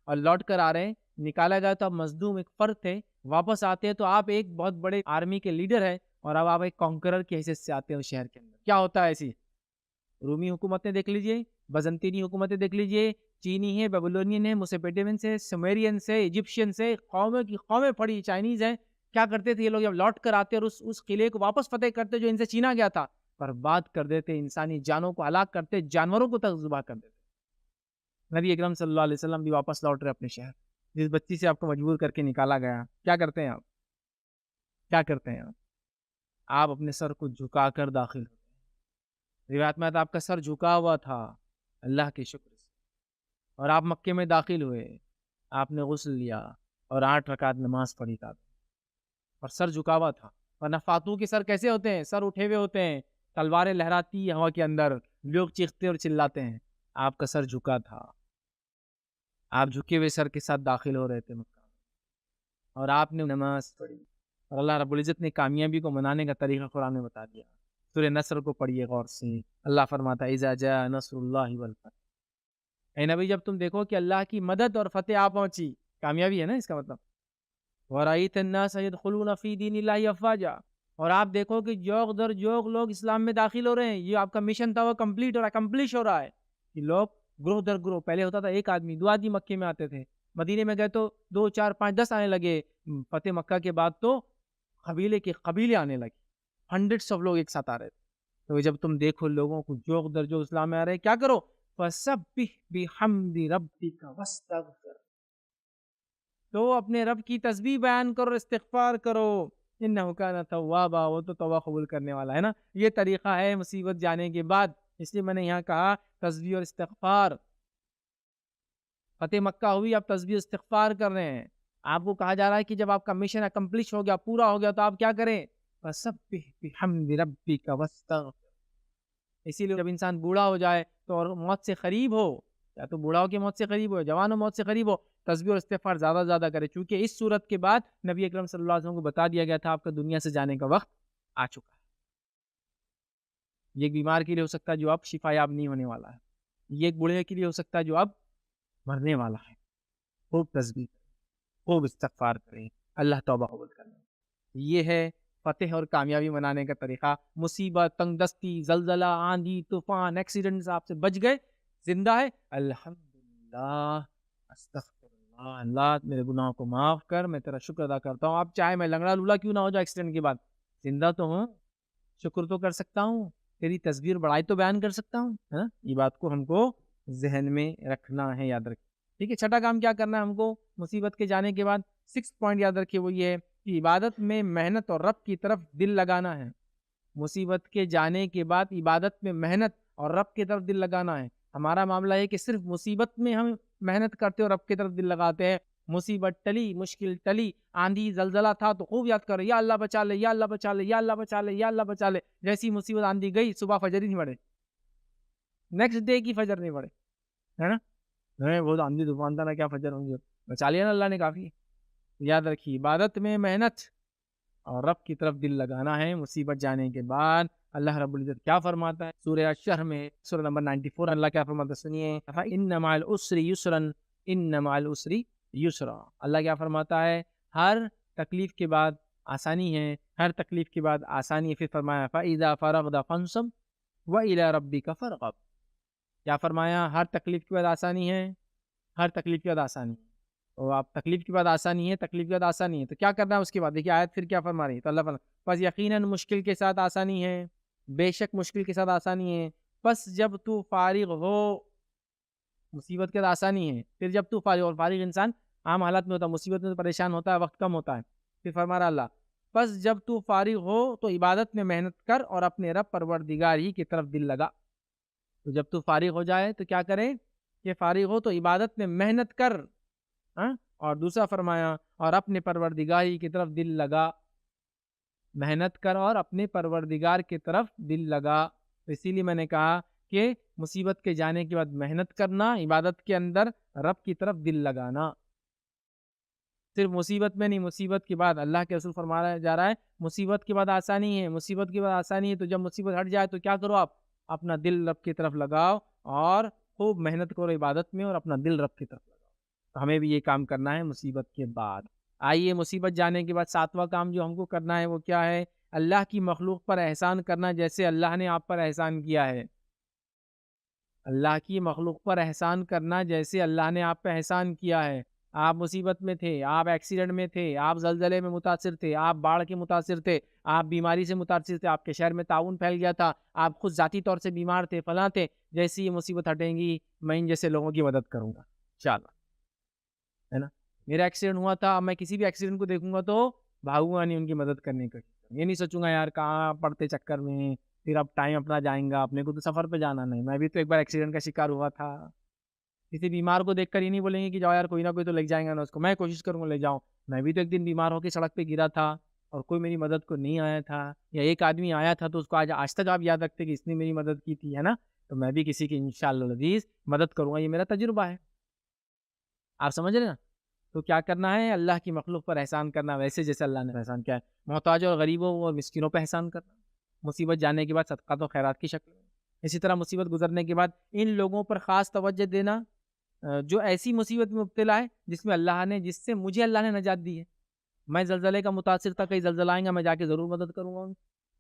اور لوٹ کر آ رہے ہیں، نکالا گیا تو آپ مظلوم ایک فرد تھے، واپس آتے ہیں تو آپ ایک بہت بڑے آرمی کے لیڈر ہیں، اور اب آپ ایک کانکرر کی حیثیت سے آتے ہیں اس شہر کے اندر۔ کیا ہوتا ہے ایسی؟ رومی حکومتیں دیکھ لیجئے، بزنطینی حکومتیں دیکھ لیجئے، چینی ہے، بیبلونین ہے، موسیپیٹیمنس ہے، سمیرینس ہے، ایجپشینس ہے، قومیں کی قومیں پڑی، چائنیز ہیں۔ کیا کرتے تھے یہ لوگ؟ جب لوٹ کر آتے اور اس قلعے کو واپس فتح کرتے جو ان سے چھینا گیا تھا، برباد کر دیتے، انسانی جانوں کو ہلاک کرتے، جانوروں کو تک ذبح کر دیتے۔ نبی اکرم صلی اللہ علیہ وسلم بھی واپس لوٹ رہے اپنے شہر، جس بچی سے آپ کو مجبور کر کے نکالا گیا، کیا کرتے ہیں آپ؟ آپ اپنے سر کو جھکا کر داخل ہوتے ہیں۔ روایت میں آپ کا سر جھکا ہوا تھا اللہ کے شکر سے، اور آپ مکے میں داخل ہوئے، آپ نے غسل لیا اور 8 رکعت نماز پڑھی تھا، اور سر جھکا ہوا تھا۔ ورنہ فاتحوں کے سر کیسے ہوتے ہیں؟ سر اٹھے ہوئے ہوتے ہیں، تلواریں لہراتی ہوا کے اندر، لوگ چیختے اور چلاتے ہیں۔ آپ کا سر جھکا تھا، آپ جھکے ہوئے سر کے ساتھ داخل ہو رہے تھے مکہ، اور آپ نے نماز پڑھی، اور اللہ رب العزت نے کامیابی کو منانے کا طریقہ قرآن میں بتا دیا۔ سورہ نصر کو پڑھیے غور سے، اللہ فرماتا ہے اذا جاء نصر اللہ والفتح۔ اے نبی جب تم دیکھو کہ اللہ کی مدد اور فتح آ پہنچی، کامیابی ہے نا اس کا مطلب، وَرَأَيْتَ النَّاسَ يَدْخُلُونَ فِي دِينِ اللَّهِ أَفْوَاجًا، اور آپ دیکھو کہ جوق در جوق لوگ اسلام میں داخل ہو رہے ہیں. یہ آپ کا مشن تھا وہ کمپلیٹ ہو رہا ہے، اکمپلش ہو رہا ہے کہ لوگ گروہ در گروہ. پہلے ہوتا تھا ایک آدمی دو آدمی مکے میں آتے تھے، مدینے میں گئے تو 2 4 5 10 آنے لگے. فتح مکہ کے بعد تو قبیلے آنے لگے، ہنڈریڈس آف لوگ ایک ساتھ آ رہے تھے. تو جب تم دیکھو لوگوں کو جوق در جوق اسلام میں آ رہے ہیں، کیا کرو؟ فَسَبِّحْ بِحَمْدِ رَبِّكَ وَاسْتَغْفِرْ، تو اپنے رب کی تسبیح بیان کرو، استغفار کرو. انہ کان توابا، وہ تو توبہ قبول کرنے والا ہے نا. یہ طریقہ ہے مصیبت جانے کے بعد. اس لیے میں نے یہاں کہا تسبیح اور استغفار. فتح مکہ ہوئی، آپ تسبیح استغفار کر رہے ہیں. آپ کو کہا جا رہا ہے کہ جب آپ کا مشن اکمپلش ہو گیا، پورا ہو گیا، تو آپ کیا کریں؟ فَسَبِّحْ بِحَمْدِ رَبِّكَ وَاسْتَغْفِرْ. اسی لیے جب انسان بوڑھا ہو جائے تو اور موت سے قریب ہو، یا تو بوڑھا ہو کے موت سے قریب ہو، جوان ہو موت سے قریب ہو، تسبیح اور استغفار زیادہ سے زیادہ کرے. چونکہ اس صورت کے بعد نبی اکرم صلی اللہ علیہ وسلم کو بتا دیا گیا تھا آپ کا دنیا سے جانے کا وقت آ چکا ہے. یہ ایک بیمار کے لیے ہو سکتا ہے جو اب شفا یاب نہیں ہونے والا ہے. یہ ایک بوڑھے کے لیے ہو سکتا ہے جو اب مرنے والا ہے. خوب تسبیح کریں، خوب استغفار کریں، اللہ توبہ قبول کریں. یہ ہے فتح اور کامیابی منانے کا طریقہ. مصیبت، تنگ دستی، زلزلہ، آندھی، طوفان، ایکسیڈنٹ آپ سے بچ گئے، زندہ ہے، الحمدللہ، استغفر اللہ، اللہ میرے گناہوں کو معاف کر، میں تیرا شکر ادا کرتا ہوں. آپ چاہے میں لنگڑا لولا کیوں نہ ہو جائے ایکسیڈنٹ کے بعد، زندہ تو ہوں، شکر تو کر سکتا ہوں، تیری تصویر بڑائی تو بیان کر سکتا ہوں. یہ بات کو ہم کو ذہن میں رکھنا ہے، یاد رکھیں. ٹھیک ہے. چھٹا کام کیا کرنا ہے ہم کو مصیبت کے جانے کے بعد؟ 6 پوائنٹ یاد رکھیے، وہ یہ ہے کہ عبادت میں محنت اور رب کی طرف دل لگانا ہے. مصیبت کے جانے کے بعد عبادت میں محنت اور رب کی طرف دل لگانا ہے. ہمارا معاملہ ہے کہ صرف مصیبت میں ہم محنت کرتے اور رب کی طرف دل لگاتے ہیں. مصیبت ٹلی، مشکل ٹلی، آندھی زلزلہ تھا تو خوب یاد کرو، یا اللہ بچا لے، یا اللہ بچا لے، یا اللہ بچا لے، یا اللہ بچا لے. جیسی مصیبت آندھی گئی، صبح فجر ہی نہیں پڑے، نیکسٹ ڈے کی فجر نہیں پڑے، ہے نا. وہ آندھی طوفان تھا نا، کیا فجر ہوں گے، بچا لیا نا اللہ نے، کافی. یاد رکھیے عبادت میں محنت اور رب کی طرف دل لگانا ہے مصیبت جانے کے بعد. اللہ رب العزت کیا فرماتا ہے سورہ الشرح میں، سورہ نمبر 94، اللہ کیا فرماتا ہے سنیے. فَإِنَّ مَعَ الْعُسْرِ يُسْرًا إِنَّ مَعَ الْعُسْرِ يُسْرًا. اللہ کیا فرماتا ہے؟ ہر تکلیف کے بعد آسانی ہے، ہر تکلیف کے بعد آسانی ہے. پھر فرمایا فَإِذَا فَرَغْتَ فَانصَبْ وَإِلَىٰ رَبِّكَ فَارْغَب. کیا فرمایا؟ ہر تکلیف کے بعد آسانی ہے، ہر تکلیف کے بعد آسانی ہے. تو آپ تکلیف کے بعد آسانی ہے، تکلیف کے بعد آسانی ہے، تو کیا کرنا ہے اس کے بعد؟ دیکھیے آیت پھر کیا فرما رہی ہے. تو اللہ فرما پس یقیناً مشکل کے ساتھ آسانی ہے، بے شک مشکل کے ساتھ آسانی ہے. پس جب تو فارغ ہو، مصیبت کے بعد آسانی ہے. پھر جب تو فارغ، اور فارغ انسان عام حالات میں ہوتا ہے، مصیبت میں تو پریشان ہوتا ہے، وقت کم ہوتا ہے. پھر فرما رہا اللہ پس جب تو فارغ ہو تو عبادت میں محنت کر اور اپنے رب پروردگار ہی کی طرف دل لگا. تو جب تو فارغ ہو جائے تو کیا کرے کہ فارغ ہو تو عبادت میں محنت کر. اور دوسرا فرمایا اور اپنے پروردگار کی طرف دل لگا. محنت کر اور اپنے پروردگار کی طرف دل لگا. اسی لیے میں نے کہا کہ مصیبت کے جانے کے بعد محنت کرنا، عبادت کے اندر رب کی طرف دل لگانا. صرف مصیبت میں نہیں، مصیبت کے بعد اللہ کے رسول فرمایا جا رہا ہے مصیبت کے بعد آسانی ہے، مصیبت کے بعد آسانی ہے. تو جب مصیبت ہٹ جائے تو کیا کرو؟ آپ اپنا دل رب کی طرف لگاؤ اور خوب محنت کرو عبادت میں، اور اپنا دل رب کی طرف لگاؤ. تو ہمیں بھی یہ کام کرنا ہے مصیبت کے بعد. آئیے مصیبت جانے کے بعد 7واں کام جو ہم کو کرنا ہے وہ کیا ہے؟ اللہ کی مخلوق پر احسان کرنا جیسے اللہ نے آپ پر احسان کیا ہے. اللہ کی مخلوق پر احسان کرنا جیسے اللہ نے آپ پہ احسان کیا ہے. آپ مصیبت میں تھے، آپ ایکسیڈنٹ میں تھے، آپ زلزلے میں متاثر تھے، آپ باڑھ کے متاثر تھے، آپ بیماری سے متاثر تھے، آپ کے شہر میں طاعون پھیل گیا تھا، آپ خود ذاتی طور سے بیمار تھے، فلاں تھے. جیسی یہ مصیبت ہٹیں گی میں ان جیسے لوگوں کی مدد کروں گا انشاءاللہ، ہے نا. میرا ایکسیڈنٹ ہوا تھا، اب میں کسی بھی ایکسیڈنٹ کو دیکھوں گا تو بھاگوں گا نہیں ان کی مدد کرنے کا. یہ نہیں سوچوں گا یار کہاں پڑتے چکر میں، پھر اب ٹائم اپنا جائیں گا، اپنے کو تو سفر پہ جانا نہیں. میں بھی تو ایک بار ایکسیڈنٹ کا شکار ہوا تھا. کسی بیمار کو دیکھ کر یہ نہیں بولیں گے کہ جاؤ یار کوئی نہ کوئی تو لے جائیں گا نا اس کو، میں کوشش کروں گا لے جاؤں. میں بھی تو ایک دن بیمار ہو کے سڑک پہ گرا تھا اور کوئی میری مدد کو نہیں آیا تھا، یا ایک آدمی آیا تھا تو اس کو آج تک آپ یاد رکھتے کہ اس نے میری مدد کی تھی، ہے نا. تو میں بھی کسی کی انشاءاللہ العزیز مدد کروں گا، یہ میرا تجربہ ہے. آپ سمجھ رہے نا. تو کیا کرنا ہے؟ اللہ کی مخلوق پر احسان کرنا ویسے جیسے اللہ نے احسان کیا ہے. محتاجوں اور غریبوں اور مسکینوں پہ احسان کرنا، مصیبت جانے کے بعد صدقات و خیرات کی شکل میں. اسی طرح مصیبت گزرنے کے بعد ان لوگوں پر خاص توجہ دینا جو ایسی مصیبت میں مبتلا ہے جس سے مجھے اللہ نے نجات دی ہے. میں زلزلے کا متاثر تھا، کہیں زلزلہ آئیں گا میں جا کے ضرور مدد کروں گا،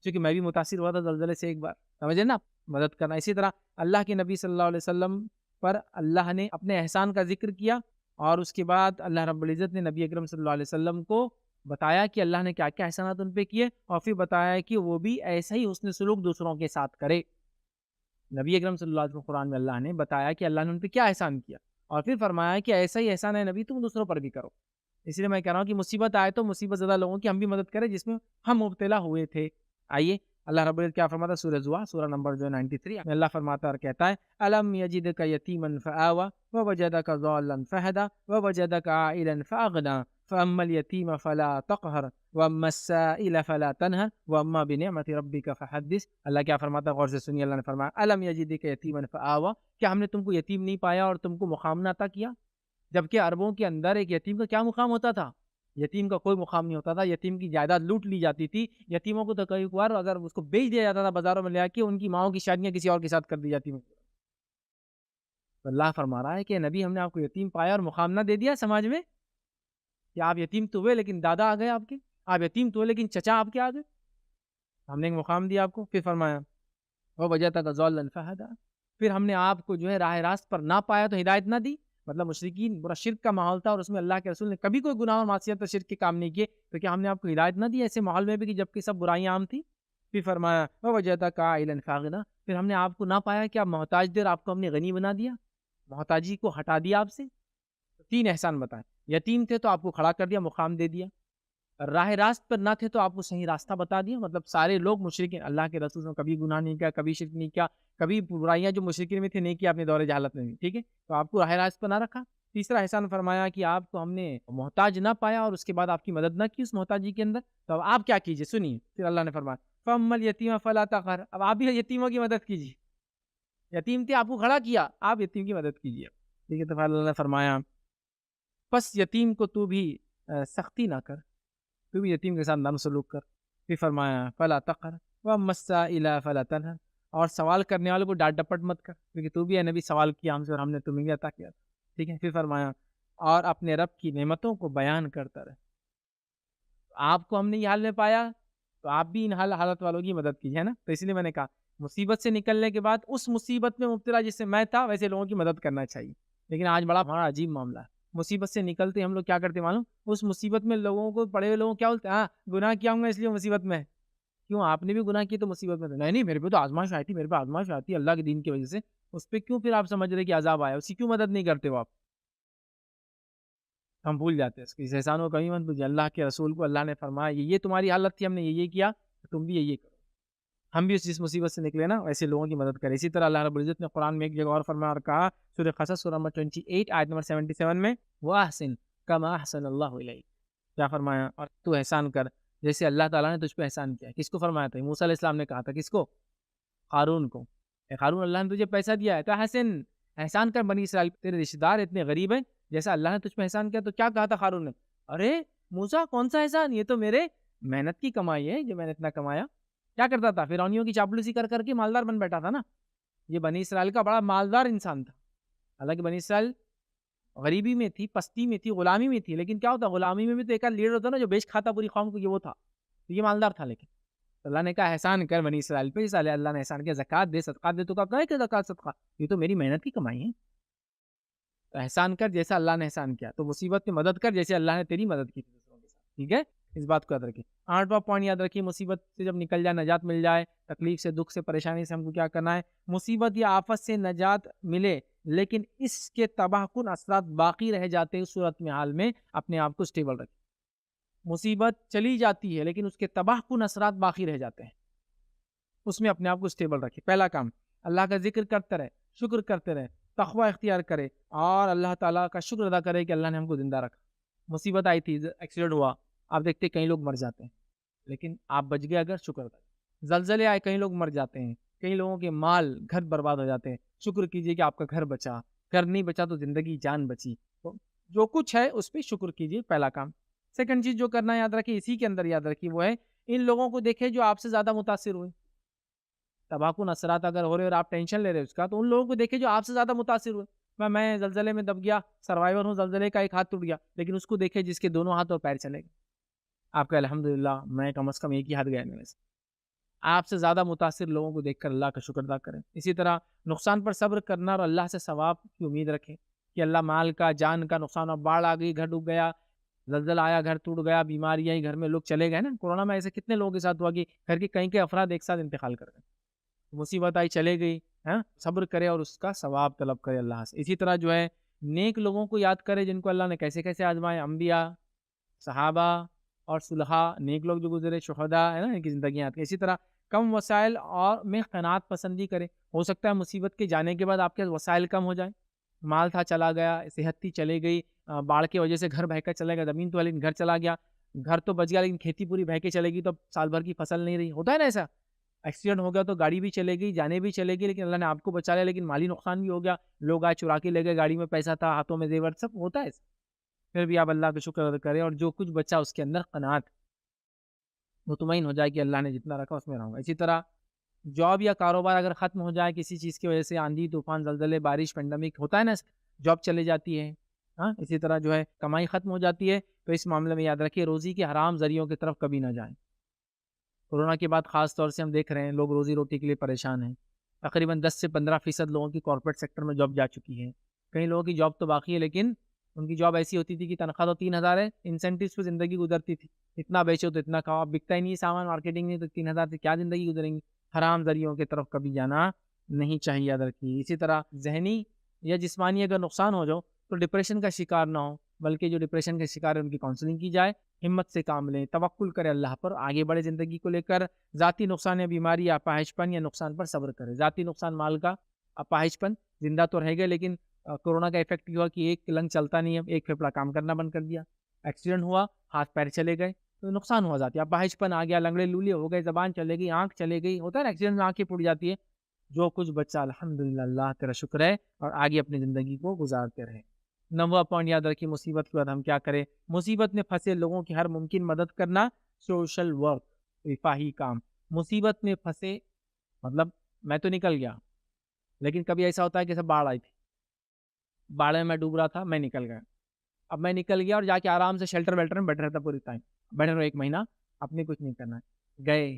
کیونکہ میں بھی متاثر ہوا تھا زلزلے سے ایک بار، سمجھے نا، مدد کرنا۔ اسی طرح اللہ کے نبی صلی اللہ علیہ وسلم پر اللہ نے اپنے احسان کا ذکر کیا، اور اس کے بعد اللہ رب العزت نے نبی اکرم صلی اللہ علیہ وسلم کو بتایا کہ اللہ نے کیا کیا احسانات ان پہ کیے، اور پھر بتایا کہ وہ بھی ایسا ہی حسن سلوک دوسروں کے ساتھ کرے۔ نبی اکرم صلی اللہ علیہ وسلم قرآن میں اللہ نے بتایا کہ اللہ نے ان پہ کیا احسان کیا، اور پھر فرمایا کہ ایسا ہی احسان ہے نبی تم دوسروں پر بھی کرو۔ اس لیے میں کہہ رہا ہوں کہ مصیبت آئے تو مصیبت زدہ لوگوں کی ہم بھی مدد کریں جس میں ہم مبتلا ہوئے تھے۔ آئیے اللہ رب العزت کیا فرماتا ہے سورہ زوا سورہ نمبر جو 93 میں اللہ فرماتا اور کہتا ہے الم یجدک یتیما فآوی ووجدک ضالا فہدی ووجدک عائلا فاغنی فاما الیتیم فلا تقہر واما السائل فلا تنہر واما بنعمت ربک فحدث۔ اللہ کیا فرماتا ہے غور سے سنیے، اللہ نے فرمایا الم یجدک یتیما فآوی، کیا ہم نے تم کو یتیم نہیں پایا اور تم کو مقام نہ عطا کیا؟ جبکہ عربوں کے اندر ایک یتیم کا کیا مقام ہوتا تھا؟ یتیم کا کوئی مقام نہیں ہوتا تھا، یتیم کی جائیداد لوٹ لی جاتی تھی، یتیموں کو تو کئی بار اگر اس کو بیچ دیا جاتا تھا بازاروں میں لے کے، ان کی ماؤں کی شادیاں کسی اور کے ساتھ کر دی جاتی ہیں۔ تو اللہ فرما رہا ہے کہ نبی ہم نے آپ کو یتیم پایا اور مقام نہ دے دیا سماج میں، کہ آپ یتیم تو ہوئے لیکن دادا آ گئے آپ کے، آپ یتیم تو ہوئے لیکن چچا آپ کے آ گئے، ہم نے ایک مقام دیا آپ کو۔ پھر فرمایا وہ وجہ تک ضالا فہدی، پھر ہم نے آپ کو جو ہے راہ راست پر نہ پایا تو ہدایت نہ دی، مطلب مشرکین برا شرک کا ماحول تھا اور اس میں اللہ کے رسول نے کبھی کوئی گناہ اور معصیت اور شرک کے کام نہیں کیے، تو کیا ہم نے آپ کو ہدایت نہ دی ایسے ماحول میں بھی کہ جبکہ سب برائیاں عام تھیں؟ پھر فرمایا ووجدک عائلا فاغنی، پھر ہم نے آپ کو نہ پایا کہ آپ محتاج تھے، آپ کو ہم نے غنی بنا دیا، محتاجی کو ہٹا دیا آپ سے۔ تین احسان بتائیں، یتیم تھے تو آپ کو کھڑا کر دیا، مقام دے دیا، راہ راست پر نہ تھے تو آپ کو صحیح راستہ بتا دیا، مطلب سارے لوگ مشرکین، اللہ کے رسول نے کبھی گناہ نہیں کیا، کبھی شرک نہیں کیا، کبھی برائیاں جو مشرکین میں تھے نہیں کیا اپنے دور جہالت میں بھی، ٹھیک ہے، تو آپ کو راہ راست پر نہ رکھا۔ تیسرا احسان فرمایا کہ آپ کو ہم نے محتاج نہ پایا اور اس کے بعد آپ کی مدد نہ کی اس محتاجی کے اندر، تو اب آپ کیا کیجیے سنیے، پھر اللہ نے فرمایا فَأَمَّا الْيَتِيمَ فَلَا تَقْهَرْ، اب آپ بھی یتیموں کی مدد کیجیے، یتیم تھے آپ کو کھڑا کیا، آپ یتیم کی مدد کیجیے، ٹھیک ہے۔ تو پھر اللہ نے فرمایا پس یتیم کو تو بھی سختی نہ کر، تو بھی یتیم کے ساتھ نرم سلوک کر۔ پھر فرمایا فلا تقہر واما السائل فلا تنہر، اور سوال کرنے والے کو ڈانٹ ڈپٹ مت کر، کیونکہ تو بھی ہے نبی سوال کیا ہم سے اور ہم نے تمہیں بھی عطا کیا، ٹھیک ہے۔ پھر فرمایا اور اپنے رب کی نعمتوں کو بیان کرتا رہے، آپ کو ہم نے یہ حال میں پایا تو آپ بھی ان حالت والوں کی مدد کیجیے، ہے نا۔ تو اس لیے میں نے کہا مصیبت سے نکلنے کے بعد اس مصیبت میں مبتلا جس سے میں تھا ویسے لوگوں کی مدد کرنا چاہیے، لیکن آج بڑا عجیب معاملہ ہے، مصیبت سے نکلتے ہم لوگ کیا کرتے معلوم، اس مصیبت میں لوگوں کو پڑے ہوئے لوگوں کیا بولتے ہیں، ہاں گناہ کیا ہوں گا اس لیے مصیبت میں ہے۔ کیوں آپ نے بھی گناہ کی تو مصیبت میں تھے؟ نہیں میرے پہ تو آزمائش آئی تھی، میرے پہ آزمائش آتی ہے اللہ کے دین کی وجہ سے، اس پہ کیوں پھر آپ سمجھ رہے کہ عذاب آیا، اس کی کیوں مدد نہیں کرتے ہو آپ؟ ہم بھول جاتے ہیں، اس احسان کو کبھی مت بھولیے، اللہ کے رسول کو اللہ نے فرمایا یہ تمہاری حالت تھی، ہم نے یہ کیا تو تم بھی یہ کرو، ہم بھی جس مصیبت سے نکلے نا ویسے لوگوں کی مدد کریں۔ اسی طرح اللہ رب العزت نے قرآن میں ایک جگہ اور فرمایا اور کہا سورہ قصص سورہ نمبر 28 آیت نمبر 77 میں وَأَحْسِن كَمَا أَحْسَنَ اللَّهُ إِلَيْكَ، کیا فرمایا اور تو احسان کر جیسے اللہ تعالیٰ نے تجھ پہ احسان کیا۔ کس کو فرمایا تھا؟ موسیٰ علیہ السلام نے کہا تھا، کس کو؟ قارون کو، اے قارون اللہ نے تجھے پیسہ دیا ہے تو احسن، احسان کر، بنی اسرائیل تیرے رشتہ دار اتنے غریب ہیں، جیسا اللہ نے تجھ پہ احسان کیا۔ تو کیا کہا تھا قارون نے؟ ارے موسیٰ کون سا احسان، یہ تو میرے محنت کی کمائی ہے جو میں نے اتنا کمایا۔ کیا کرتا تھا؟ فرعونیوں کی چاپلوسی کر کر کے مالدار بن بیٹھا تھا نا، یہ بنی اسرائیل کا بڑا مالدار انسان تھا۔ حالانکہ بنی اسرائیل غریبی میں تھی، پستی میں تھی، غلامی میں تھی، لیکن کیا ہوتا غلامی میں بھی تو ایک لیڈر ہوتا نا جو بیچ کھاتا پوری قوم کو، یہ وہ تھا، تو یہ مالدار تھا۔ لیکن اللہ نے کہا احسان کر بنی اسرائیل پہ، جیسا اللہ نے احسان کیا، زکوٰۃ دے، صدقات دے، تو کہا ہے کہ زکوٰۃ صدقہ یہ تو میری محنت کی کمائی ہے، تو احسان کر جیسا اللہ نے احسان کیا، تو مصیبت میں مدد کر جیسے اللہ نے تیری مدد کی تھی دوسروں کے ساتھ، ٹھیک ہے۔ اس بات کو یاد رکھیے۔ 8واں پوائنٹ یاد رکھیے، مصیبت سے جب نکل جائے، نجات مل جائے، تکلیف سے، دکھ سے، پریشانی سے ہم کو کیا کرنا ہے؟ مصیبت یا آفت سے نجات ملے لیکن اس کے تباہ کن اثرات باقی رہ جاتے ہیں، اس صورت میں حال میں اپنے آپ کو اسٹیبل رکھیں۔ مصیبت چلی جاتی ہے لیکن اس کے تباہ کن اثرات باقی رہ جاتے ہیں، اس میں اپنے آپ کو اسٹیبل رکھے۔ پہلا کام اللہ کا ذکر کرتے رہے، شکر کرتے رہے، تقوی اختیار کرے اور اللہ تعالیٰ کا شکر ادا کرے کہ اللہ نے ہم کو زندہ رکھا۔ مصیبت آئی تھی، ایکسیڈنٹ ہوا، آپ دیکھتے کئی لوگ مر جاتے ہیں لیکن آپ بچ گئے اگر شکر ادا کریں۔ زلزلے آئے، کئی لوگ مر جاتے ہیں، کئی لوگوں کے مال گھر برباد ہو جاتے ہیں، شکر کیجئے کہ آپ کا گھر بچا، گھر نہیں بچا تو زندگی جان بچی، تو جو کچھ ہے اس پہ شکر کیجئے، پہلا کام۔ سیکنڈ چیز جو کرنا ہے یاد رکھیے، اسی کے اندر یاد رکھیے، وہ ہے ان لوگوں کو دیکھیں جو آپ سے زیادہ متاثر ہوئے، تباہ کن اثرات اگر ہو رہے اور آپ ٹینشن لے رہے اس کا، تو ان لوگوں کو دیکھیں جو آپ سے زیادہ متاثر ہوئے۔ میں زلزلے میں دب گیا، سروائیور ہوں، زلزلے کا ایک ہاتھ ٹوٹ گیا، لیکن اس کو دیکھیں جس کے دونوں ہاتھ اور پیر چلے گئے، آپ کا الحمدللہ میں کم از کم ایک ہی ہاتھ گیا میرے سے. آپ سے زیادہ متاثر لوگوں کو دیکھ کر اللہ کا شکر ادا کریں. اسی طرح نقصان پر صبر کرنا اور اللہ سے ثواب کی امید رکھیں کہ اللہ مال کا جان کا نقصان، اور باڑھ آ گئی گھر ڈوب گیا، زلزلہ آیا گھر ٹوٹ گیا، بیماریاں گھر میں لوگ چلے گئے نا. کورونا میں ایسے کتنے لوگوں کے ساتھ ہوا کہ گھر کے کئی افراد ایک ساتھ انتقال کر گئے. مصیبت آئی چلے گئی. ہاں، صبر کرے اور اس کا ثواب طلب کرے اللہ سے. اسی طرح جو ہے نیک لوگوں کو یاد کرے جن کو اللہ نے کیسے کیسے آزمائے، انبیاء، صحابہ اور صلحاء، نیک لوگ جو گزرے، شہداء ہے نا، ان کی زندگیاں آتی ہیں. اسی طرح کم وسائل اور میں قناعت پسندی کرے. ہو سکتا ہے مصیبت کے جانے کے بعد آپ کے وسائل کم ہو جائیں، مال تھا چلا گیا، صحت تھی چلے گئی، باڑھ کی وجہ سے گھر بہہ کر چلے گا، زمین تو لیکن گھر چلا گیا، گھر تو بچ گیا لیکن کھیتی پوری بہہ کے چلے گی تو اب سال بھر کی فصل نہیں رہی. ہوتا ہے نا ایسا. ایکسیڈنٹ ہو گیا تو گاڑی بھی چلے گئی، جانے بھی چلے گی، لیکن اللہ نے آپ کو بچا لیا، لیکن مالی نقصان بھی ہو گیا. لوگ آئے چرا کے لے گئے، گاڑی میں پیسہ تھا، ہاتھوں میں زیور، سب ہوتا ہے. پھر بھی آپ اللہ کا شکر ادا کریں اور جو کچھ بچا اس کے اندر قناعت، مطمئن ہو جائے کہ اللہ نے جتنا رکھا اس میں رہوں گا. اسی طرح جاب یا کاروبار اگر ختم ہو جائے کسی چیز کی وجہ سے، آندھی طوفان زلزلے بارش پینڈمک ہوتا ہے نا، جاب چلے جاتی ہے. ہاں، اسی طرح جو ہے کمائی ختم ہو جاتی ہے تو اس معاملے میں یاد رکھیے روزی کے حرام ذریعوں کی طرف کبھی نہ جائیں. کورونا کے بعد خاص طور سے ہم دیکھ رہے ہیں لوگ روزی روٹی کے لیے پریشان ہیں. تقریباً 10 سے 15% لوگوں کی کارپوریٹ سیکٹر میں جاب جا چکی ہے. کئی لوگوں کی جاب تو باقی ہے لیکن ان کی جاب ایسی ہوتی تھی کہ تنخواہ تو 3,000 ہے، انسینٹیوز پہ زندگی گزرتی تھی. اتنا بیچو تو اتنا کھاؤ، اب بکتا ہی نہیں سامان، مارکیٹنگ نہیں، تو 3,000 سے کیا زندگی گزریں گی. حرام ذریعوں کی طرف کبھی جانا نہیں چاہیے، یاد رکھیے. اسی طرح ذہنی یا جسمانی اگر نقصان ہو جاؤ تو ڈپریشن کا شکار نہ ہو، بلکہ جو ڈپریشن کا شکار ہے ان کی کاؤنسلنگ کی جائے، ہمت سے کام لیں، توکل کرے اللہ پر، آگے بڑھے زندگی کو لے کر. ذاتی نقصان یا بیماری یا اپاہج پن یا نقصان پر صبر کرے. ذاتی نقصان مال کا، اپاہج پن، زندہ تو رہ گئے لیکن کورونا کا افیکٹ یہ ہوا کہ ایک لنگ چلتا نہیں ہے، ایک پھیپڑا کام کرنا بند کر دیا، ایکسیڈنٹ ہوا، ہاتھ پیر چلے گئے تو نقصان ہوا ذاتی. اپاہج پن آ گیا، لنگڑے لولے ہو گئے، زبان چلے گئی، آنکھ چلے گئی. ہوتا ہے نا ایکسیڈنٹ میں آنکھیں پھوٹ جاتی ہے. جو کچھ بچہ الحمدللہ اللہ تیرا شکر ہے اور آگے اپنی زندگی کو گزارتے رہے. 9واں پوائنٹ یاد رکھیے مصیبت کے بعد ہم کیا کریں. مصیبت میں پھنسے لوگوں کی ہر ممکن مدد کرنا، سوشل ورک، رفاہی کام. مصیبت میں پھنسے مطلب میں تو نکل گیا، لیکن کبھی ایسا ہوتا ہے کہ سب باڑھ آئی تھی، باڑھ میں ڈوب رہا تھا، میں نکل گیا. اب میں نکل گیا اور جا کے آرام سے شیلٹر ویلٹر میں بیٹھا رہتا پوری ٹائم، بیٹھے رہو 1 مہینہ، اپنے کچھ نہیں کرنا ہے. گئے،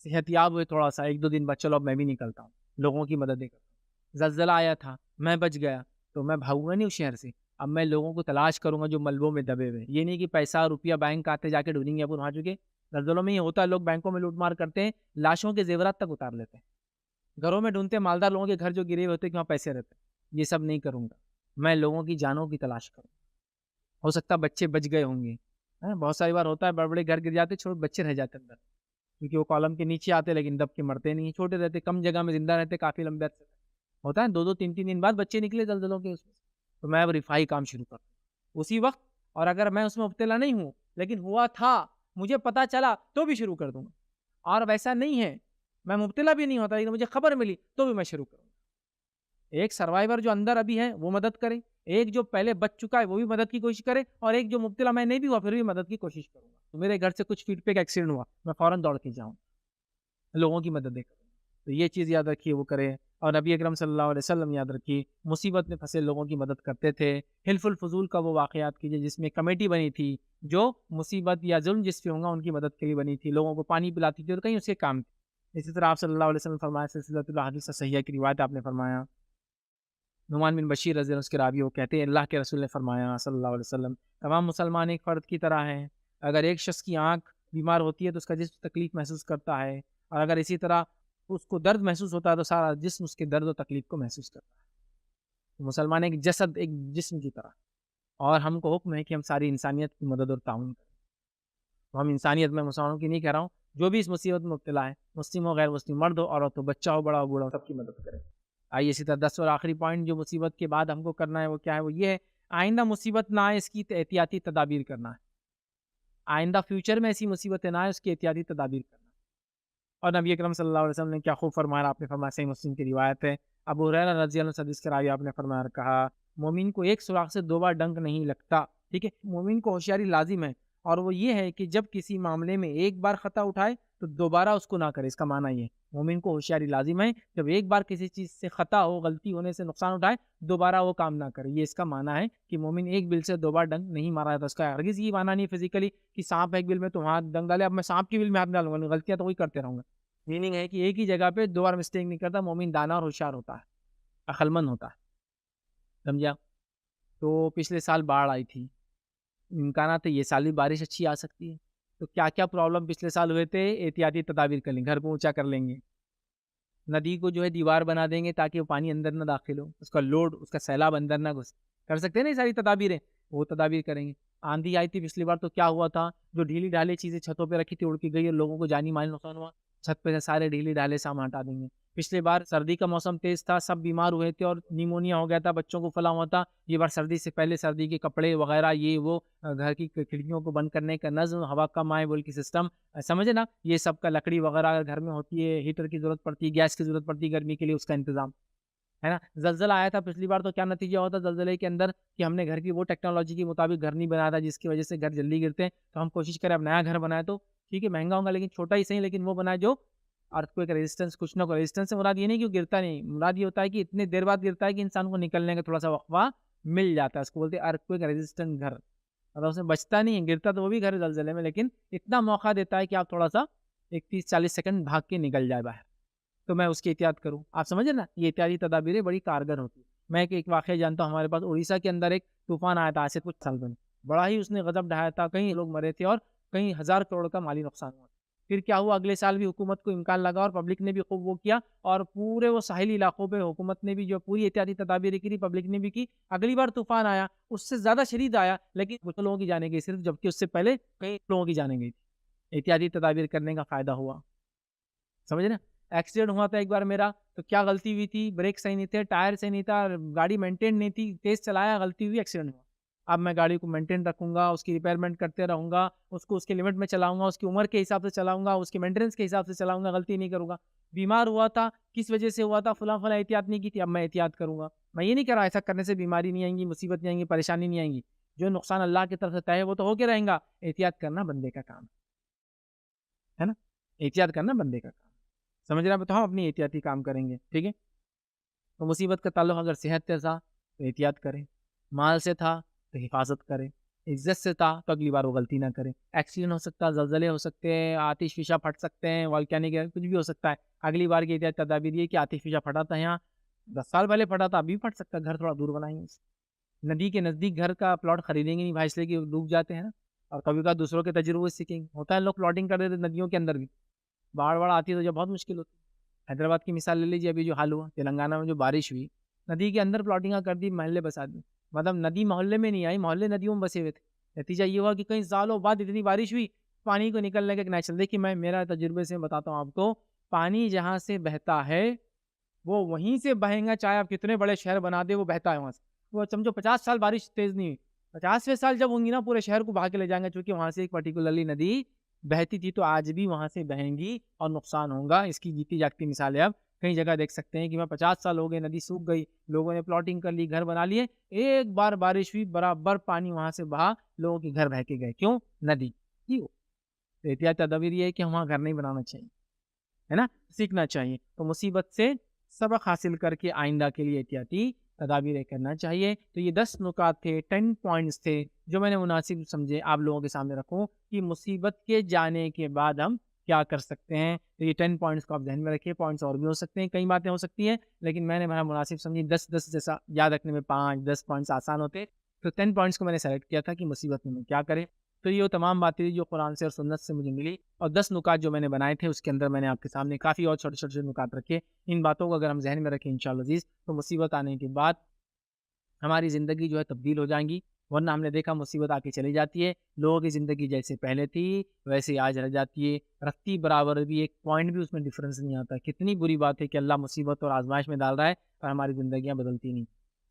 صحت یاب ہوئے تھوڑا سا 1-2 دن بعد، چلو اب میں بھی نکلتا ہوں، لوگوں کی مدد کرتا ہوں. زلزلہ آیا تھا، میں بچ گیا تو میں بھاگوں گا نہیں اس شہر سے. اب میں لوگوں کو تلاش کروں گا جو ملبوں میں دبے ہوئے. یہ نہیں کہ پیسہ روپیہ بینک آتے جا کے ڈھونڈیں گے اپن وہاں. چکے زلزلوں میں یہ ہوتا ہے، لوگ بینکوں میں لوٹ مار کرتے ہیں، لاشوں کے زیورات تک اتار لیتے ہیں، گھروں میں ڈھونڈتے ہیں، مالدار لوگوں کے گھر جو گرے ہوئے ہوتے ہیں کہ وہاں پیسے رہتے ہیں. یہ سب نہیں کروں گا، میں لوگوں کی جانوں کی تلاش کروں. ہو سکتا ہے بچے بچ گئے ہوں گے. بہت ساری بار ہوتا ہے بڑے بڑے گھر گر جاتے، چھوٹے بچے رہ جاتے اندر، کیونکہ وہ کالم کے نیچے آتے لیکن دب کے مرتے نہیں، چھوٹے رہتے، کم جگہ میں زندہ رہتے کافی لمبے عرصے. ہوتا ہے 2-2 3-3 دن بعد بچے نکلے زلزلوں کے اس میں. تو میں اب رفاہی کام شروع کرتا ہوں اسی وقت، اور اگر میں اس میں مبتلا نہیں ہوں لیکن ہوا تھا، مجھے پتا چلا تو بھی شروع کر دوں گا. اور ویسا نہیں ہے میں مبتلا بھی نہیں ہوتا لیکن مجھے خبر ملی تو بھی میں شروع کروں گا. ایک سروائیور جو اندر ابھی ہے وہ مدد کرے، ایک جو پہلے بچ چکا ہے وہ بھی مدد کی کوشش کرے، اور ایک جو مبتلا میں نہیں بھی ہوا پھر بھی مدد کی کوشش کروں گا. تو میرے گھر سے کچھ فیٹ پہ ایکسیڈنٹ ہوا، میں فوراً دوڑ کے جاؤں، لوگوں کی مدد کروں. تو یہ چیز یاد رکھیے وہ کرے. اور نبی اکرم صلی اللہ علیہ وسلم یاد رکھیے مصیبت میں پھنسے لوگوں کی مدد کرتے تھے. حلف الفضول کا وہ واقعات کیجیے جس میں کمیٹی بنی تھی جو مصیبت یا ظلم جس پہ ہوں گا ان کی مدد کے لیے بنی تھی، لوگوں کو پانی پلاتی تھی اور کہیں اس کے کام تھی. اسی طرح آپ صلی اللہ علیہ وسلم فرمایا، سلسلۃ الاحادیث صحیحہ کی روایت آپ نے فرمایا، نعمان بن بشیر رضی اللہ عنہ اس کے راوی وہ کہتے ہیں اللہ کے رسول نے فرمایا صلی اللہ علیہ وسلم، تمام مسلمان ایک فرد کی طرح ہیں. اگر ایک شخص کی آنکھ بیمار ہوتی ہے تو اس کا جسم تکلیف محسوس کرتا ہے، اور اگر اسی طرح اس کو درد محسوس ہوتا ہے تو سارا جسم اس کے درد و تکلیف کو محسوس کرتا ہے. مسلمان ایک جسد، ایک جسم کی طرح، اور ہم کو حکم ہے کہ ہم ساری انسانیت کی مدد اور تعاون کریں. تو ہم انسانیت میں مسلمانوں کی نہیں کہہ رہا ہوں، جو بھی اس مصیبت میں مبتلا ہے، مسلم ہو غیر مسلم، مرد ہو عورت ہو، بچہ ہو بڑا ہو بوڑھا ہو، سب کی مدد کریں. آئیے اسی طرح 10 اور آخری پوائنٹ جو مصیبت کے بعد ہم کو کرنا ہے وہ کیا ہے، وہ یہ ہے آئندہ مصیبت نہ آئے اس کی احتیاطی تدابیر کرنا ہے. آئندہ فیوچر میں ایسی مصیبتیں نہ آئے اس کی احتیاطی تدابیر کرنا. اور نبی اکرم صلی اللہ علیہ وسلم نے کیا خوب فرمایا، آپ نے فرمایا، صحیح مسلم کی روایت ہے، ابو ہریرہ رضی اللہ عنہ حدیث کے راوی آپ نے فرمایا کہا، مومن کو ایک سوراخ سے 2 بار ڈنک نہیں لگتا. ٹھیک ہے، مومن کو ہوشیاری لازم ہے، اور وہ یہ ہے کہ جب کسی معاملے میں ایک بار خطا اٹھائے تو دوبارہ اس کو نہ کرے. اس کا معنی یہ ہے مومن کو ہوشیاری لازم ہے. جب ایک بار کسی چیز سے خطا ہو, غلطی ہونے سے نقصان اٹھائے, دوبارہ وہ کام نہ کرے. یہ اس کا معنی ہے کہ مومن ایک بل سے 2 بار ڈنگ نہیں مارا جاتا. اس کا ہرگز یہ معنی نہیں فزیکلی کہ سانپ ایک بل میں تو ہاتھ ڈنگ ڈالے, اب میں سانپ کی بل میں ہاتھ ڈالوں گا, غلطیاں تو وہی کرتے رہوں گا. میننگ ہے کہ ایک ہی جگہ پہ 2 بار مسٹیک نہیں کرتا. مومن دانا اور ہوشیار ہوتا ہے, عقلمند ہوتا ہے. سمجھا؟ تو پچھلے سال باڑھ آئی تھی, امکانات ہے یہ سال بھی بارش اچھی آ سکتی ہے. تو کیا کیا پرابلم پچھلے سال ہوئے تھے, احتیاطی تدابیر کر لیں. گھر کو اونچا کر لیں گے, ندی کو جو ہے دیوار بنا دیں گے تاکہ وہ پانی اندر نہ داخل ہو, اس کا لوڈ, اس کا سیلاب اندر نہ گھس. کر سکتے ہیں نا یہ ساری تدابیریں, وہ تدابیر کریں گے. آندھی آئی تھی پچھلی بار تو کیا ہوا تھا, جو ڈھیلی ڈھالے چیزیں چھتوں پہ رکھی تھی اڑ کے گئی اور لوگوں کو جانی مالی نقصان ہوا. چھت پہ سے سارے ڈھیلی ڈھالے سامان ہٹا دیں گے. پچھلے بار سردی کا موسم تیز تھا, سب بیمار ہوئے تھے اور نیمونیا ہو گیا تھا, بچوں کو پھلا ہوا تھا. یہ بار سردی سے پہلے سردی کے کپڑے وغیرہ یہ وہ, گھر کی کھڑکیوں کو بند کرنے کا نظم, ہوا کم آئے بول کی سسٹم, سمجھے نا, یہ سب کا لکڑی وغیرہ اگر گھر میں ہوتی ہے, ہیٹر کی ضرورت پڑتی ہے, گیس کی ضرورت پڑتی ہے گرمی کے لیے, اس کا انتظام ہے نا. زلزلہ آیا تھا پچھلی بار تو کیا نتیجہ ہوتا زلزلے کے اندر کہ ہم نے گھر کی وہ ٹیکنالوجی کے مطابق گھر نہیں بنایا تھا جس کی وجہ سے گھر جلدی گرتے ہیں. تو ہم کوشش کریں اب نیا گھر بنائے تو ٹھیک ہے, مہنگا ہوگا لیکن چھوٹا ہی صحیح, لیکن وہ بنائے جو ارتھکویک ریزسٹنس, کچھ نہ کوئی ریزسٹنس سے مراد یہ نہیں کہ وہ گرتا نہیں, مراد یہ ہوتا ہے کہ اتنے دیر بعد گرتا ہے کہ انسان کو نکلنے کا تھوڑا سا وقفہ مل جاتا ہے. اس کو بولتے ہیں ارتھکویک ریزسٹنٹ گھر. مطلب اس میں بچتا نہیں ہے, گرتا تو وہ بھی گھر زلزلے میں, لیکن اتنا موقع دیتا ہے کہ آپ تھوڑا سا 30-40 سیکنڈ بھاگ کے نکل جائے باہر, تو میں اس کی احتیاط کروں. آپ سمجھے نا, یہ احتیاطی تدابیریں بڑی کارگر ہوتی ہیں. میں ایک واقعہ جانتا ہوں, ہمارے پاس اڑیسہ کے اندر ایک طوفان آیا تھا آج سے کچھ سال پہلے, بڑا ہی اس نے غضب ڈھایا تھا, کئی لوگ مرے تھے اور کئی 1000 کروڑ کا مالی نقصان ہوا. پھر کیا ہوا, اگلے سال بھی حکومت کو امکان لگا اور پبلک نے بھی خوب وہ کیا, اور پورے وہ ساحلی علاقوں پہ حکومت نے بھی جو پوری احتیاطی تدابیریں کی, پبلک نے بھی کی. اگلی بار طوفان آیا, اس سے زیادہ شدید آیا, لیکن کچھ لوگوں کی جانیں گئی صرف, جبکہ اس سے پہلے کئی لوگوں کی جانیں گئی تھی. احتیاطی تدابیر کرنے کا فائدہ ہوا. سمجھے نا, ایکسیڈنٹ ہوا تھا ایک بار میرا, تو کیا غلطی ہوئی تھی, بریک صحیح نہیں تھے, ٹائر صحیح نہیں تھا, گاڑی مینٹین نہیں تھی, تیز چلایا, غلطی ہوئی, ایکسیڈنٹ ہوا. اب میں گاڑی کو مینٹین رکھوں گا, اس کی ریپیئرمنٹ کرتے رہوں گا, اس کو اس کے لمٹ میں چلاؤں گا, اس کی عمر کے حساب سے چلاؤں گا, اس کے مینٹیننس کے حساب سے چلاؤں گا, غلطی نہیں کروں گا. بیمار ہوا تھا, کس وجہ سے ہوا تھا, فلاں فلاں احتیاط نہیں کی تھی, اب میں احتیاط کروں گا. میں یہ نہیں کہہ رہا ایسا کرنے سے بیماری نہیں آئیں گی, مصیبت نہیں آئیں گی, پریشانی نہیں آئیں گی. جو نقصان اللہ کی طرف سے طے ہے وہ تو ہو کے رہیں گا. احتیاط کرنا بندے کا کام ہے نا, احتیاط کرنا بندے کا کام. سمجھ رہے ہیں, تو ہم اپنی احتیاطی کام کریں گے, ٹھیک ہے. تو مصیبت کا تعلق اگر صحت سے تھا تو احتیاط کریں, مال سے تھا تو حفاظت کریں, عزت سے تھا تو اگلی بار وہ غلطی نہ کریں. ایکسیڈنٹ ہو سکتا ہے, زلزلے ہو سکتے ہیں, آتش فشاں پھٹ سکتے ہیں, والکینک کچھ بھی ہو سکتا ہے. اگلی بار کی احتیاط تدابیر یہ کہ آتش فشاں پھٹا تھا یہاں 10 سال پہلے پھٹا تھا, ابھی پھٹ سکتا ہے, گھر تھوڑا دور بنائیں گے. ندی کے نزدیک گھر کا پلاٹ خریدیں گے نہیں بھائی, اس لیے کہ ڈوب جاتے ہیں نا, اور کبھی کبھار دوسروں کے تجربے سے سیکھیں گے. ہوتا ہے لوگ پلاٹنگ کر دیتے ندیوں کے اندر بھی, باڑھ آتی ہے تو جب بہت مشکل ہوتی ہے. حیدرآباد کی مثال لے لیجیے, ابھی جو حال ہوا تلنگانہ میں جو بارش ہوئی, ندی کے اندر پلاٹنگاں کر دی, محلے بسا دی. مطلب ندی محلے میں نہیں آئی, محلے ندیوں میں بسے ہوئے تھے. نتیجہ یہ ہوا کہ کئی سالوں بعد اتنی بارش ہوئی, پانی کو نکلنے کا ایک نیچرل. دیکھیے میں میرا تجربے سے بتاتا ہوں آپ کو, پانی جہاں سے بہتا ہے وہ وہیں سے بہیں گا, چاہے آپ کتنے بڑے شہر بنا دے, وہ بہتا ہے وہاں سے. وہ سمجھو 50 سال بارش تیز نہیں ہوئی, 50ویں سال جب ہوں گی نا پورے شہر کو بہا کے لے جائیں گے, چونکہ وہاں سے ایک پرٹیکولرلی ندی بہتی تھی, تو آج بھی وہاں سے بہیں گی اور نقصان ہوگا. اس کی جیتی جاگتی مثال ہے. اب کئی جگہ دیکھ سکتے ہیں کہ میں 50 سال ہو گئے, ندی سوکھ گئی, لوگوں نے پلاٹنگ کر لی, گھر بنا لیے, ایک بار بارش ہوئی برابر پانی وہاں سے بہا, لوگوں کے گھر بہ کے گئے. کیوں؟ ندی. کیوں؟ احتیاط تدابیر یہ ہے کہ وہاں گھر نہیں بنانا چاہیے, ہے نا, سیکھنا چاہیے. تو مصیبت سے سبق حاصل کر کے آئندہ کے لیے احتیاطی تدابیریں کرنا چاہیے. تو یہ 10 نکات تھے, 10 پوائنٹس تھے جو میں نے مناسب سمجھے آپ لوگوں کے سامنے رکھوں کہ مصیبت کے جانے کے بعد ہم کیا کر سکتے ہیں. تو یہ 10 پوائنٹس کو آپ ذہن میں رکھیے. پوائنٹس اور بھی ہو سکتے ہیں, کئی باتیں ہو سکتی ہیں, لیکن میں نے مناسب سمجھی. 10 جیسا یاد رکھنے میں 5-10 پوائنٹس آسان ہوتے, تو 10 پوائنٹس کو میں نے سیلیکٹ کیا تھا کہ مصیبت میں کیا کریں. تو یہ وہ تمام باتیں جو قرآن سے اور سنت سے مجھے ملی, اور 10 نکات جو میں نے بنائے تھے اس کے اندر میں نے آپ کے سامنے کافی اور چھوٹے چھوٹے نکات رکھے. ان باتوں کو اگر ہم ذہن میں رکھیں انشاءاللہ عزیز, تو مصیبت آنے کے بعد ہماری زندگی جو ہے تبدیل ہو جائیں گی. ورنہ ہم نے دیکھا مصیبت آ کے چلی جاتی ہے, لوگوں کی زندگی جیسے پہلے تھی ویسے آج رہ جاتی ہے, رکھتی برابر بھی, ایک پوائنٹ بھی اس میں ڈفرینس نہیں آتا. کتنی بری بات ہے کہ اللہ مصیبت اور آزمائش میں ڈال رہا ہے اور ہماری زندگیاں بدلتی نہیں.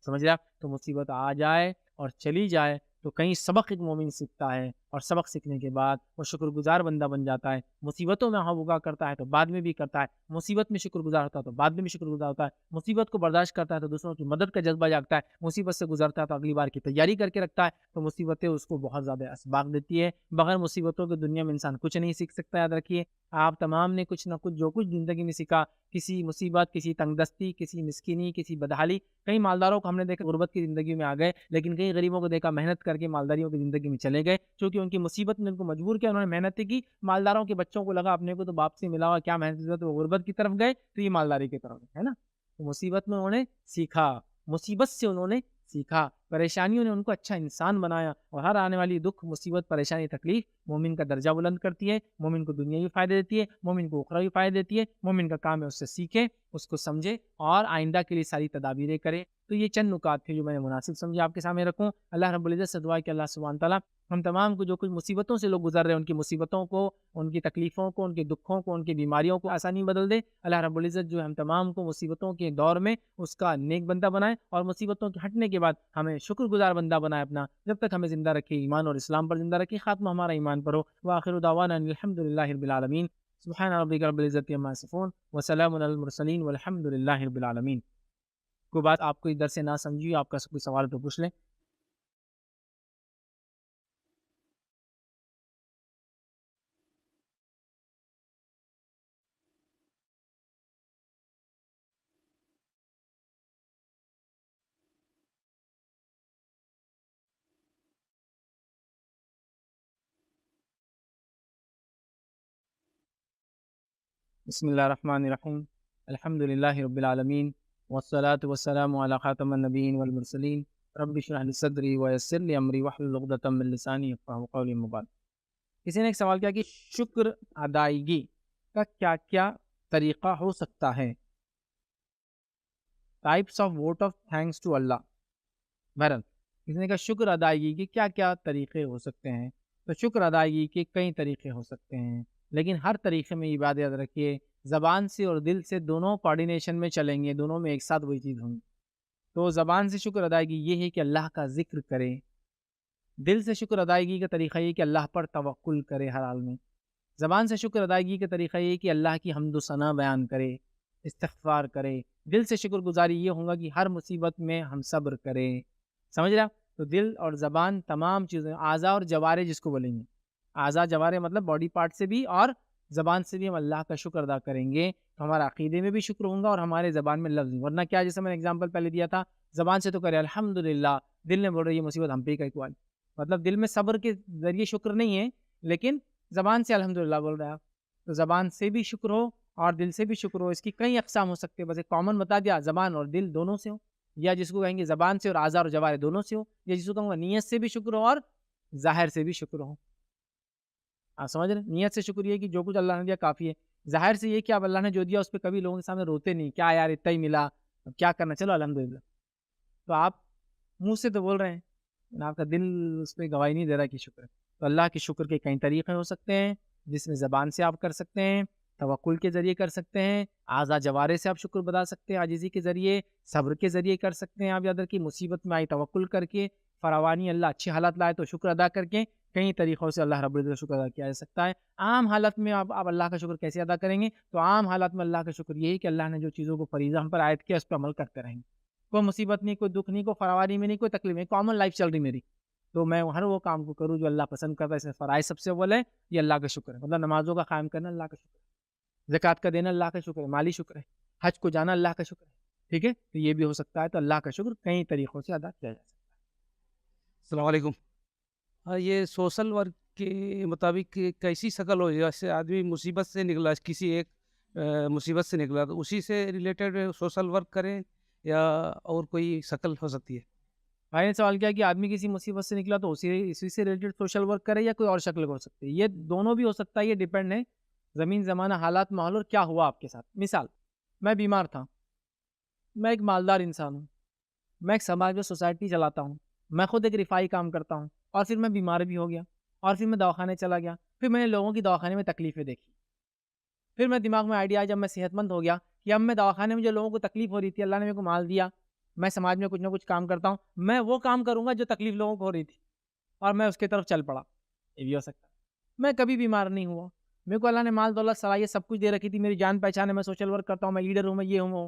سمجھ رہے آپ, تو مصیبت آ جائے اور چلی جائے تو کہیں سبق ایک مومن سیکھتا ہے, اور سبق سیکھنے کے بعد وہ شکر گزار بندہ بن جاتا ہے. مصیبتوں میں ہاں وقوع کرتا ہے تو بعد میں بھی کرتا ہے, مصیبت میں شکر گزار ہوتا ہے تو بعد میں بھی شکر گزار ہوتا ہے, مصیبت کو برداشت کرتا ہے تو دوسروں کی مدد کا جذبہ جاگتا ہے, مصیبت سے گزرتا ہے تو اگلی بار کی تیاری کر کے رکھتا ہے, تو مصیبتیں اس کو بہت زیادہ اسباق دیتی ہے. بغیر مصیبتوں کے دنیا میں انسان کچھ نہیں سیکھ سکتا. یاد رکھیے آپ تمام نے کچھ نہ کچھ جو کچھ زندگی میں سیکھا, کسی مصیبت, کسی تنگ دستی, کسی مسکینی, کسی بدحالی. کئی مالداروں کو ہم نے دیکھا غربت کی زندگی میں آ گئے, لیکن کئی غریبوں کو دیکھا محنت کر کے مالداریوں کی زندگی میں چلے گئے, کیونکہ ان کی مصیبت نے ان کو مجبور کیا, انہوں نے محنت کی. مالداروں کے بچوں کو لگا اپنے کو تو باپ سے ملا ہوا, کیا محنت کی, تو وہ غربت کی طرف گئے, تو یہ مالداری کی طرف گئے, ہے نا. تو مصیبت میں انہوں نے سیکھا, مصیبت سے انہوں نے سیکھا, پریشانیوں نے ان کو اچھا انسان بنایا. اور ہر آنے والی دکھ, مصیبت, پریشانی, تکلیف مومن کا درجہ بلند کرتی ہے, مومن کو دنیاوی فائدے دیتی ہے, مومن کو اخروی فائدے دیتی ہے. مومن کا کام ہے اس سے سیکھے, اس کو سمجھے اور آئندہ کے لیے ساری تدابیریں کرے. تو یہ چند نکات تھے جو میں نے مناسب سمجھے آپ کے سامنے رکھوں. اللہ رب العزت سے دعا ہے کہ اللہ سبحانہ تعالیٰ ہم تمام کو جو کچھ مصیبتوں سے لوگ گزر رہے ہیں, ان کی مصیبتوں کو, ان کی تکلیفوں کو, ان کے دکھوں کو, ان کی بیماریوں کو آسانی بدل دے. اللہ رب العزت جو ہے ہم تمام کو مصیبتوں کے دور میں اس کا نیک بندہ بنائے, اور مصیبتوں کے ہٹنے کے بعد ہمیں شکر گزار بندہ بنائے اپنا, جب تک ہمیں زندہ رکھے ایمان اور اسلام پر زندہ رکھے, خاتمہ ہمارا ایمان پر ہو. وآخر دعوانا ان الحمد للہ رب العالمین. سبحان ربک رب العزت عما یصفون وسلام علی المرسلین والحمد للہ رب العالمین. کوئی بات آپ کو ادھر سے نہ سمجھی, آپ کا کوئی سوال تو پوچھ لیں. بسم اللہ الرحمن الرحیم. الحمد للہ رب العالمین والصلاة والسلام علی خاتم النبیین والمرسلین. رب اشرح لی صدری ویسر لی امری واحلل عقدۃ من لسانی یفقہوا قولی. مبارک. کسی نے ایک سوال کیا کہ شکر ادائیگی کا کیا کیا طریقہ ہو سکتا ہے, types of vote of thanks to اللہ. بہرحال کسی نے کہا شکر ادائیگی کے کیا کیا طریقے ہو سکتے ہیں. تو شکر ادائیگی کے کئی طریقے ہو سکتے ہیں, لیکن ہر طریقے میں یہ بات یاد رکھیے زبان سے اور دل سے دونوں کوارڈینیشن میں چلیں گے, دونوں میں ایک ساتھ وہی چیز ہوں گی. تو زبان سے شکر ادائیگی یہ ہے کہ اللہ کا ذکر کرے, دل سے شکر ادائیگی کا طریقہ یہ کہ اللہ پر توکل کرے ہر حال میں. زبان سے شکر ادائیگی کا طریقہ یہ کہ اللہ کی حمد و ثنا بیان کرے, استغفار کرے. دل سے شکر گزاری یہ ہوگا کہ ہر مصیبت میں ہم صبر کریں. سمجھ رہا؟ تو دل اور زبان تمام چیزیں, اعضاء اور جوارے جس کو بولیں گے, اعضاء جوارے مطلب باڈی پارٹ سے بھی اور زبان سے بھی ہم اللہ کا شکر ادا کریں گے, تو ہمارا عقیدے میں بھی شکر ہوگا اور ہمارے زبان میں لفظ. ورنہ کیا, جیسے میں نے اگزامپل پہلے دیا تھا, زبان سے تو کرے الحمدللہ, دل نے بول رہی ہے مصیبت ہم پہ ہی کا, مطلب دل میں صبر کے ذریعے شکر نہیں ہے, لیکن زبان سے الحمدللہ بول رہا ہے. تو زبان سے بھی شکر ہو اور دل سے بھی شکر ہو, اس کی کئی اقسام ہو سکتے ہیں. بس ایک کامن بتا دیا, زبان اور دل دونوں سے ہو, یا جس کو کہیں گے زبان سے اور اعضاء اور جوارے دونوں سے ہو, یا جس کو کہوں گا نیت سے بھی شکر ہو اور ظاہر سے بھی شکر ہو. آپ سمجھ رہے ہیں, نیت سے شکر یہ کہ جو کچھ اللہ نے دیا کافی ہے. ظاہر سے یہ کہ اب اللہ نے جو دیا اس پہ کبھی لوگوں کے سامنے روتے نہیں, کیا یار اتنا ہی ملا, اب کیا کرنا, چلو الحمدللہ. تو آپ منہ سے تو بول رہے ہیں, آپ کا دل اس پہ گواہی نہیں دے رہا کہ شکر ہے. تو اللہ کے شکر کے کئی طریقے ہو سکتے ہیں, جس میں زبان سے آپ کر سکتے ہیں, توکل کے ذریعے کر سکتے ہیں, اعضاء جوارے سے آپ شکر بتا سکتے ہیں, عاجزی کے ذریعے, صبر کے ذریعے کر سکتے ہیں. آپ یاد رکھیے مصیبت میں آئی توکل کر کے, فراوانی اللہ اچھے حالات لائے تو شکر ادا کر کے, کئی طریقوں سے اللہ رب العزت کا شکر ادا کیا جا سکتا ہے. عام حالت میں آپ اللہ کا شکر کیسے ادا کریں گے؟ تو عام حالت میں اللہ کا شکر یہی کہ اللہ نے جو چیزوں کو فریضہ ہم پر عائد کیا اس پہ عمل کرتے رہیں گے. کوئی مصیبت نہیں, کوئی دکھ نہیں, کوئی فراوانی میں نہیں, کوئی تکلیف نہیں, کامن لائف چل رہی میری, تو میں ہر وہ کام کو کروں جو اللہ پسند کرتا ہے. اس میں فرائض سب سے اول ہے, یہ اللہ کا شکر ہے, مطلب نمازوں کا قائم کرنا اللہ کا شکر ہے, زکوٰۃ کا دینا اللہ کا شکر ہے, مالی شکر ہے, حج کو جانا اللہ کا شکر ہے. ٹھیک ہے, تو یہ بھی ہو سکتا ہے. تو اللہ کا شکر کئی طریقوں سے ادا کیا جا سکتا ہے. السلام علیکم. یہ سوشل ورک کے مطابق کیسی شکل ہو, جیسے آدمی مصیبت سے نکلا, کسی ایک مصیبت سے نکلا, تو اسی سے ریلیٹڈ سوشل ورک کریں یا اور کوئی شکل ہو سکتی ہے؟ بھائی نے سوال کیا کہ آدمی کسی مصیبت سے نکلا تو اسی سے ریلیٹڈ سوشل ورک کرے یا کوئی اور شکل ہو سکتی ہے. یہ دونوں بھی ہو سکتا ہے, یہ ڈیپینڈ ہے زمین زمانہ حالات ماحول اور کیا ہوا آپ کے ساتھ. مثال, میں بیمار تھا, میں ایک مالدار انسان ہوں, میں ایک سماج میں سوسائٹی چلاتا ہوں, میں خود ایک رفائی کام کرتا ہوں, اور پھر میں بیمار بھی ہو گیا, اور پھر میں دواخانے چلا گیا, پھر میں نے لوگوں کی دواخانے میں تکلیفیں دیکھی, پھر میں دماغ میں آئیڈیا جب میں صحت مند ہو گیا کہ اب میں دواخانے میں جو لوگوں کو تکلیف ہو رہی تھی, اللہ نے میرے کو مال دیا, میں سماج میں کچھ نہ کچھ کام کرتا ہوں, میں وہ کام کروں گا جو تکلیف لوگوں کو ہو رہی تھی, اور میں اس کی طرف چل پڑا. یہ بھی ہو سکتا ہے. میں کبھی بیمار نہیں ہوا, میرے کو اللہ نے مال دولت صلاحیت سب کچھ دے رکھی تھی, میری جان پہچان ہے, میں سوشل ورک کرتا ہوں, میں لیڈر ہوں, میں یہ ہوں وہ,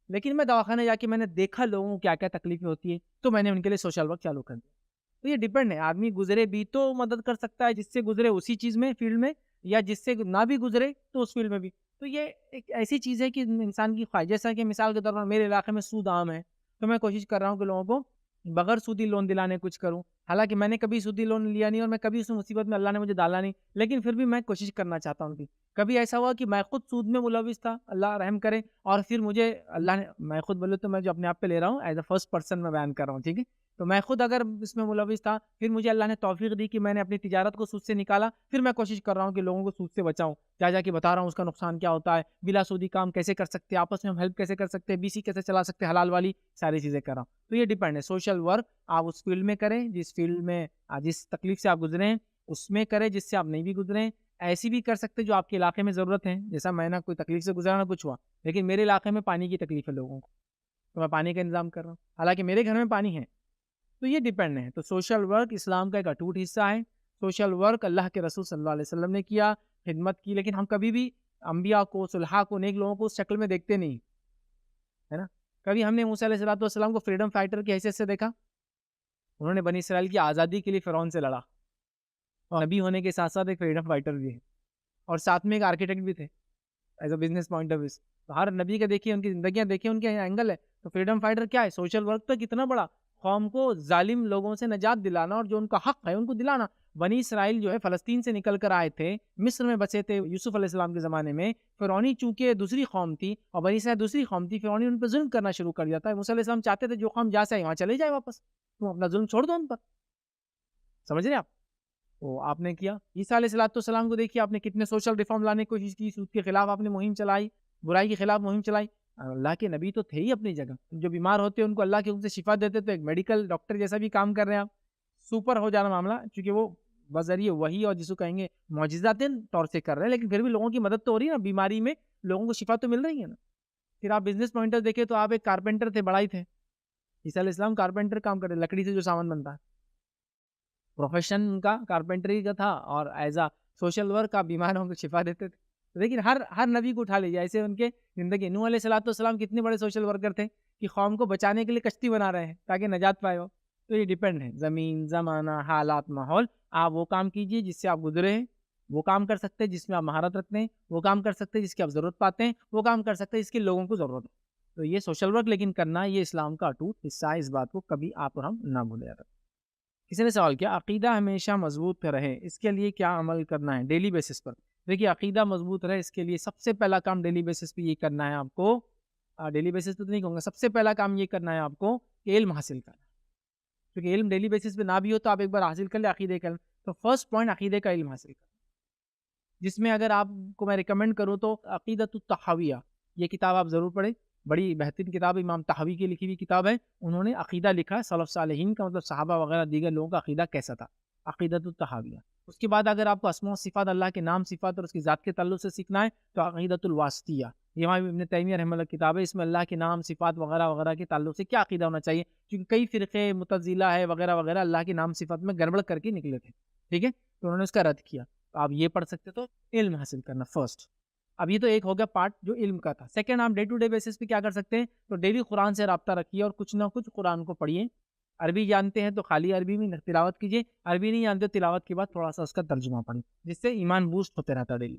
لیکن میں دواخانے جا کے میں نے دیکھا لوگوں کو کیا کیا تکلیفیں ہوتی ہے, تو میں نے ان کے لیے سوشل ورک چالو کر دیا. تو یہ ڈیپینڈ ہے, آدمی گزرے بھی تو مدد کر سکتا ہے, جس سے گزرے اسی چیز میں فیلڈ میں, یا جس سے نہ بھی گزرے تو اس فیلڈ میں بھی. تو یہ ایک ایسی چیز ہے کہ انسان کی خواہش, جیسا کہ مثال کے طور پر میرے علاقے میں سود عام ہے, تو میں کوشش کر رہا ہوں کہ لوگوں کو بغیر سودی لون دلانے کچھ کروں. حالانکہ میں نے کبھی سودی لون لیا نہیں اور میں کبھی اس مصیبت میں اللہ نے مجھے ڈالا نہیں, لیکن پھر بھی میں کوشش کرنا چاہتا ہوں کہ کبھی ایسا ہوا کہ میں خود سود میں ملوث تھا, اللہ رحم کرے, اور پھر مجھے اللہ نے, میں خود بولے تو میں جو اپنے آپ پہ لے رہا ہوں ایز اے فرسٹ پرسن میں بیان کر رہا ہوں, ٹھیک ہے, تو میں خود اگر اس میں ملوث تھا, پھر مجھے اللہ نے توفیق دی کہ میں نے اپنی تجارت کو سود سے نکالا, پھر میں کوشش کر رہا ہوں کہ لوگوں کو سود سے بچاؤں, جا کے بتا رہا ہوں اس کا نقصان کیا ہوتا ہے, بلا سودی کام کیسے کر سکتے ہیں, آپس میں ہم ہیلپ کیسے کر سکتے ہیں, BC کیسے چلا سکتے ہیں, حلال والی ساری چیزیں کر رہا ہوں. تو یہ ڈیپینڈ ہے, سوشل ورک آپ اس فیلڈ میں کریں جس فیلڈ میں جس تکلیف سے آپ گزرے ہیں, اس میں کریں جس سے آپ نہیں بھی گزرے ہیں. ایسی بھی کر سکتے جو آپ کے علاقے میں ضرورت ہے, جیسا میں نا کوئی تکلیف سے گزرا نہ کچھ ہوا, لیکن میرے علاقے میں پانی کی تکلیف ہے لوگوں کو, تو میں پانی کا انتظام کر رہا ہوں, حالانکہ میرے گھر میں پانی ہے. تو یہ ڈیپینڈ ہے. تو سوشل ورک اسلام کا ایک اٹوٹ حصہ ہے. سوشل ورک اللہ کے رسول صلی اللہ علیہ وسلم نے کیا, خدمت کی, لیکن ہم کبھی بھی انبیاء کو, صلحاء کو, نیک لوگوں کو اس شکل میں دیکھتے نہیں, ہے نا. کبھی ہم نے موسیٰ علیہ السلام کو فریڈم فائٹر کی حیثیت سے دیکھا؟ انہوں نے بنی اسرائیل کی آزادی کے لیے فرعون سے لڑا, اور نبی ہونے کے ساتھ ساتھ ایک فریڈم فائٹر بھی ہے, اور ساتھ میں ایک آرکیٹیکٹ بھی تھے as a business point of view. تو ہر نبی کا دیکھیے, ان کی زندگیاں دیکھیے, ان کے اینگل ہے. تو فریڈم فائٹر کیا ہے؟ سوشل ورک تو کتنا بڑا, قوم کو ظالم لوگوں سے نجات دلانا, اور جو ان کا حق ہے ان کو دلانا. بنی اسرائیل جو ہے فلسطین سے نکل کر آئے تھے, مصر میں بسے تھے یوسف علیہ السلام کے زمانے میں. فرعونی چونکہ دوسری قوم تھی اور بنی اسرائیل دوسری قوم تھی, فرعونی ان پہ ظلم کرنا شروع کر دیا تھا. موسیٰ علیہ السلام چاہتے تھے جو قوم جا سے وہاں چلے جائے واپس, تم اپنا ظلم چھوڑ دو ان پر. سمجھ رہے آپ؟ وہ آپ نے کیا. عیسیٰ علیہ السلام کو دیکھیے, آپ نے کتنے سوشل ریفارم لانے کی کوشش کی, سود کے خلاف آپ نے مہم چلائی, برائی کے خلاف مہم چلائی. اللہ کے نبی تو تھے ہی اپنی جگہ, جو بیمار ہوتے ان کو اللہ کے حکم سے شفا دیتے, تو ایک میڈیکل ڈاکٹر جیسا بھی کام کر رہے ہیں آپ. سپر ہو جانا معاملہ, چونکہ وہ بذریعہ وہی اور جسو کہیں گے معجزات طور سے کر رہے ہیں, لیکن پھر بھی لوگوں کی مدد تو ہو رہی ہے نا, بیماری میں لوگوں کو شفا تو مل رہی ہے نا. پھر آپ بزنس پوائنٹر دیکھیں تو آپ ایک کارپینٹر تھے, بڑا ہی تھے. عیسیٰ علیہ السلام کارپینٹر کام کرتے, لکڑی سے جو سامان بنتا ہے, پروفیشن ان کا کارپینٹری کا تھا, اور ایز اے سوشل ورک آپ بیماروں کو شفا دیتے تھے. لیکن ہر نبی کو اٹھا لیجیے, ایسے ان کے زندگی. نوح علیہ السلام کتنے بڑے سوشل ورکر تھے کہ قوم کو بچانے کے لیے کشتی بنا رہے ہیں تاکہ نجات پائے ہو. تو یہ ڈیپینڈ ہے, زمین, زمانہ, حالات, ماحول. آپ وہ کام کیجیے جس سے آپ گزرے ہیں, وہ کام کر سکتے ہیں جس میں آپ مہارت رکھتے ہیں, وہ کام کر سکتے ہیں جس کی آپ ضرورت پاتے ہیں, وہ کام کر سکتے ہیں جس کے لوگوں کو ضرورت ہے. تو یہ سوشل ورک لیکن کرنا, یہ اسلام کا اٹوٹ حصہ ہے, اس بات کو کبھی آپ اور ہم نہ بھولیں. کسی نے سوال کیا, عقیدہ ہمیشہ مضبوط رہے اس کے لیے کیا عمل کرنا ہے ڈیلی بیسس پر؟ دیکھیے, عقیدہ مضبوط رہے اس کے لیے سب سے پہلا کام ڈیلی بیسس پہ یہ کرنا ہے آپ کو, ڈیلی بیسس پہ تو نہیں کہوں گا, سب سے پہلا کام یہ کرنا ہے آپ کو کہ علم حاصل کرنا. کیونکہ علم ڈیلی بیسس پہ نہ بھی ہو تو آپ ایک بار حاصل کر لیں عقیدے کا. تو فرسٹ پوائنٹ عقیدے کا علم حاصل کرنا, جس میں اگر آپ کو میں ریکمینڈ کروں تو عقیدۃ الطحاویہ, یہ کتاب آپ ضرور پڑھیں, بڑی بہترین کتاب, امام طحاوی کی لکھی ہوئی کتاب ہے. انہوں نے عقیدہ لکھا, سلف صالحین کا مطلب صحابہ وغیرہ دیگر لوگوں کا عقیدہ کیسا تھا, عقیدۃ الطحاویہ. اس کے بعد اگر آپ کو اسماء و صفات, اللہ کے نام صفات اور اس کی ذات کے تعلق سے سیکھنا ہے تو عقیدۃ الواسطیہ, یہ ابن تیمیہ رحمہ اللہ کتاب ہے. اس میں اللہ کے نام صفات وغیرہ وغیرہ کے تعلق سے کیا عقیدہ ہونا چاہیے, کیونکہ کئی فرقے معتزلہ ہے وغیرہ وغیرہ اللہ کے نام صفات میں گڑبڑ کر کے نکلے تھے, ٹھیک ہے, تو انہوں نے اس کا رد کیا. تو آپ یہ پڑھ سکتے, تو علم حاصل کرنا فرسٹ. اب یہ تو ایک ہو گیا پارٹ جو علم کا تھا. سیکنڈ, آپ ڈے ٹو ڈے بیسس پہ کیا کر سکتے ہیں, تو ڈیلی قرآن سے رابطہ رکھیے اور کچھ نہ کچھ قرآن کو پڑھیے. عربی جانتے ہیں تو خالی عربی میں تلاوت کیجیے, عربی نہیں جانتے تلاوت کے بعد تھوڑا سا اس کا ترجمہ پڑھیں, جس سے ایمان بوسٹ ہوتے رہتا ڈیلی,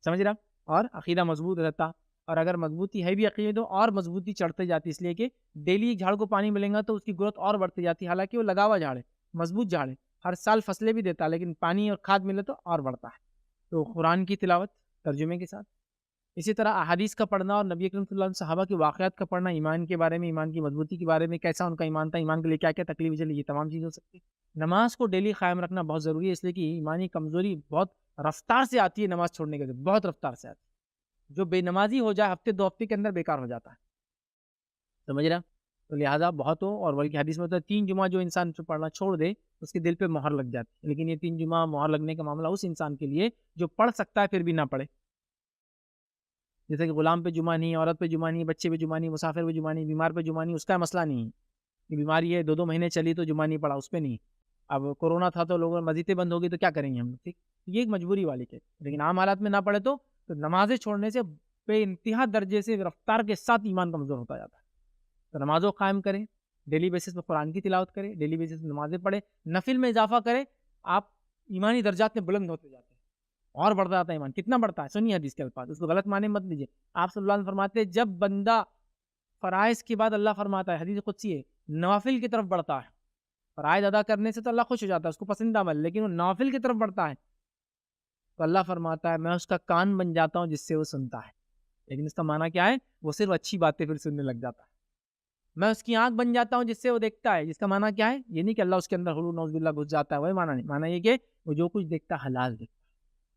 سمجھ رہے آپ, اور عقیدہ مضبوط رہتا. اور اگر مضبوطی ہے بھی عقیدے تو اور مضبوطی چڑھتے جاتی, اس لیے کہ ڈیلی ایک جھاڑ کو پانی ملے گا تو اس کی گروتھ اور بڑھتی جاتی. حالانکہ وہ لگا ہوا جھاڑ ہے, مضبوط جھاڑ ہے, ہر سال فصلیں بھی دیتا ہے, لیکن پانی اور کھاد ملے تو اور بڑھتا ہے. تو قرآن کی تلاوت ترجمے کے ساتھ, اسی طرح احادیث کا پڑھنا اور نبی اکرم صلی اللہ علیہ وسلم صحابہ کے واقعات کا پڑھنا, ایمان کے بارے میں, ایمان کی مضبوطی کے بارے میں, کیسا ان کا ایمان تھا, ایمان کے لیے کیا کیا تکلیف چلی, یہ تمام چیز ہو سکتی ہے. نماز کو ڈیلی قائم رکھنا بہت ضروری ہے, اس لیے کہ ایمانی کمزوری بہت رفتار سے آتی ہے, نماز چھوڑنے کے بعد بہت رفتار سے آتی ہے. جو بے نمازی ہو جائے ہفتے 2 ہفتے کے اندر بیکار ہو جاتا ہے, سمجھ رہا. تو لہٰذا بہت ہو, اور بلکہ حدیث میں ہوتا ہے 3 جمعہ جو انسان پڑھنا چھوڑ دے اس کے دل پہ مہر لگ جاتی ہے. لیکن یہ 3 جمعہ مہر لگنے کا معاملہ اس انسان کے لیے جو پڑھ سکتا ہے پھر بھی نہ پڑھے. جیسے کہ غلام پہ جمعہ نہیں, عورت پہ جمعہ نہیں, بچے پہ جمعہ نہیں, مسافر پہ جمعہ نہیں, بیمار پہ جمعہ نہیں, اس کا مسئلہ نہیں ہے کہ بیماری ہے 2 مہینے چلی تو جمعہ نہیں پڑا, اس پہ نہیں. اب کورونا تھا تو لوگوں مسجدیں بند ہو گئی تو کیا کریں گے ہم لوگ, ٹھیک, یہ ایک مجبوری والی کیس. لیکن عام حالات میں نہ پڑھے تو نمازیں چھوڑنے سے بے انتہا درجے سے رفتار کے ساتھ ایمان کمزور ہوتا جاتا ہے. تو نمازوں قائم کریں, ڈیلی بیسس پہ قرآن کی تلاوت کریں, ڈیلی بیسس پہ نمازیں پڑھیں, نفل میں اضافہ کریں, آپ ایمانی درجات میں بلند ہوتے جاتے ہیں اور بڑھتا جاتا ہے ایمان. کتنا بڑھتا ہے سنیے حدیث کے الفاظ, اس کو غلط معنی مت لیجیے. آپ صلی اللہ علیہ وسلم فرماتے ہیں جب بندہ فرائض کے بعد اللہ فرماتا ہے, حدیث قدسی ہے, نوافل کی طرف بڑھتا ہے. فرائض ادا کرنے سے تو اللہ خوش ہو جاتا ہے, اس کو پسندہ عمل, لیکن وہ نوافل کی طرف بڑھتا ہے تو اللہ فرماتا ہے میں اس کا کان بن جاتا ہوں جس سے وہ سنتا ہے. لیکن اس کا معنی کیا ہے, وہ صرف اچھی باتیں پھر سننے لگ جاتا ہے. میں اس کی آنکھ بن جاتا ہوں جس سے وہ دیکھتا ہے, جس کا معنی کیا ہے, یہ نہیں کہ اللہ اس کے اندر حلول نعوذ باللہ گھس جاتا ہے, وہی معنی نہیں. معنی یہ کہ وہ جو کچھ دیکھتا ہے حلال دیکھتا ہے.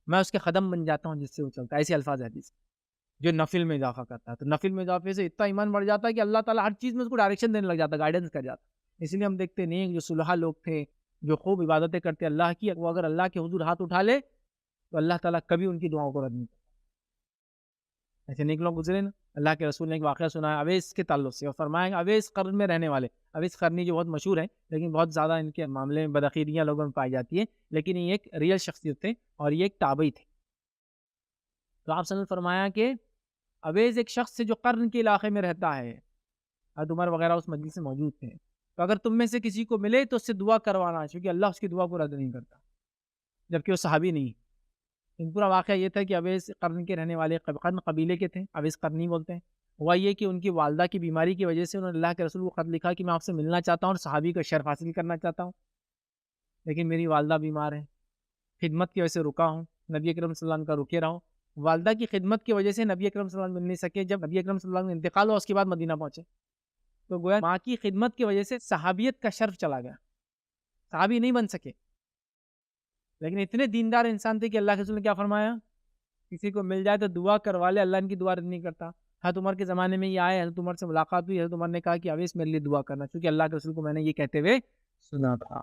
میں اس کے قدم بن جاتا ہوں جس سے وہ چلتا ہے. ایسے الفاظ حدیث جو نفل میں اضافہ کرتا ہے. تو نفل میں اضافے سے اتنا ایمان بڑھ جاتا ہے کہ اللہ تعالیٰ ہر چیز میں اس کو ڈائریکشن دینے لگ جاتا ہے, گائیڈنس کر جاتا ہے. اس لیے ہم دیکھتے نہیں جو صلحاء لوگ تھے, جو خوب عبادتیں کرتے اللہ کی, وہ اگر اللہ کے حضور ہاتھ اٹھا لے تو اللہ تعالیٰ کبھی ان کی دعاؤں کو رد نہیں کرتا. ایسے نیک لوگ گزرے نا. اللہ کے رسول نے ایک واقعہ سنا ہے اویس کے تعلق سے, اور فرمایا اویس قرن میں رہنے والے, اویس قرنی جو بہت مشہور ہے لیکن بہت زیادہ ان کے معاملے میں بدعقیدیاں لوگوں میں پائی جاتی ہے, لیکن یہ ایک ریئل شخصیت تھے اور یہ ایک تابعی تھے. تو آپ صلی اللہ علیہ وسلم نے فرمایا کہ اویس ایک شخص سے جو قرن کے علاقے میں رہتا ہے, حضرت عمر وغیرہ اس مجلس میں موجود تھے, تو اگر تم میں سے کسی کو ملے تو اس سے دعا کروانا, کیونکہ اللہ اس کی دعا کو رد نہیں کرتا, جبکہ وہ صحابی نہیں. ان پورا واقعہ یہ تھا کہ اویس قرن کے رہنے والے قرن قبیلے کے تھے, اویس قرنی بولتے ہیں. ہوا یہ کہ ان کی والدہ کی بیماری کی وجہ سے انہوں نے اللہ کے رسول کو خط لکھا کہ میں آپ سے ملنا چاہتا ہوں اور صحابی کا شرف حاصل کرنا چاہتا ہوں, لیکن میری والدہ بیمار ہے, خدمت کی وجہ سے رکا ہوں, نبی اکرم صلی اللہ علیہ وسلم کا رکے رہا ہوں. والدہ کی خدمت کی وجہ سے نبی اکرم صلی اللہ علیہ وسلم مل نہیں سکے. جب نبی اکرم صلی اللہ علیہ وسلم انتقال ہوا اس کے بعد مدینہ پہنچے, تو گویا ماں کی خدمت کی وجہ سے صحابیت کا شرف چلا گیا, صحابی نہیں بن سکے. لیکن اتنے دیندار انسان تھے کہ اللہ کے رسول نے کیا فرمایا, کسی کو مل جائے تو دعا کروا لے, اللہ ان کی دعا رد نہیں کرتا. حضرت عمر کے زمانے میں یہ آئے, حضرت عمر سے ملاقات ہوئی, حضرت عمر نے کہا کہ اویس میرے لیے دعا کرنا, کیونکہ اللہ کے رسول کو میں نے یہ کہتے ہوئے سنا تھا,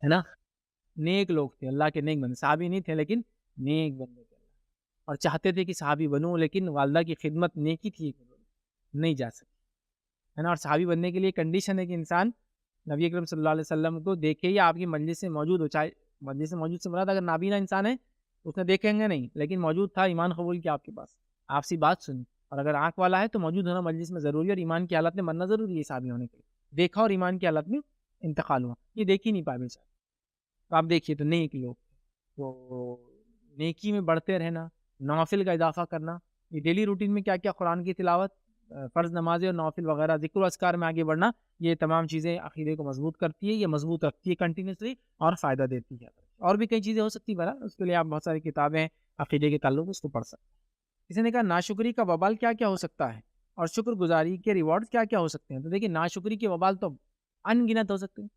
ہے نا. نیک لوگ تھے, اللہ کے نیک بندے, صحابی نہیں تھے لیکن نیک بندے تھے, اور چاہتے تھے کہ صحابی بنوں, لیکن والدہ کی خدمت نیکی تھی, نہیں جا سکے, ہے نا. اور صحابی بننے کے لیے کنڈیشن ہے کہ انسان نبی اکرم صلی اللہ علیہ وسلم کو دیکھے یا آپ کی مجلس سے موجود ہو. چاہے مجلس سے موجود سے مراد اگر نابینا انسان ہے اس نے دیکھیں گے نہیں, لیکن موجود تھا, ایمان قبول کیا آپ کے پاس, آپ سی بات سنی. اور اگر آنکھ والا ہے تو موجود ہونا مجلس میں ضروری ہے, اور ایمان کی حالت میں مرنا ضروری ہے صحابی ہونے کے لیے. دیکھا اور ایمان کی حالت میں انتقال ہوا, یہ دیکھ ہی نہیں پائے بیچارے. تو آپ دیکھیے تو نیک لوگ, تو نیکی میں بڑھتے رہنا, نوافل کا اضافہ کرنا, یہ ڈیلی روٹین میں کیا کیا, قرآن کی تلاوت, فرض نمازیں اور نوافل وغیرہ, ذکر و اذکار میں آگے بڑھنا, یہ تمام چیزیں عقیدے کو مضبوط کرتی ہے, یہ مضبوط رکھتی ہے کنٹینیوسلی اور فائدہ دیتی ہے. اور بھی کئی چیزیں ہو سکتی ہیں, اس کے لیے آپ بہت ساری کتابیں عقیدے کے تعلق اس کو پڑھ سکتے ہیں. کسی نے کہا ناشکری کا وبال کیا کیا ہو سکتا ہے, اور شکر گزاری کے ریوارڈ کیا کیا ہو سکتے ہیں. تو دیکھیے ناشکری کے وبال تو ان گنت ہو سکتے ہیں.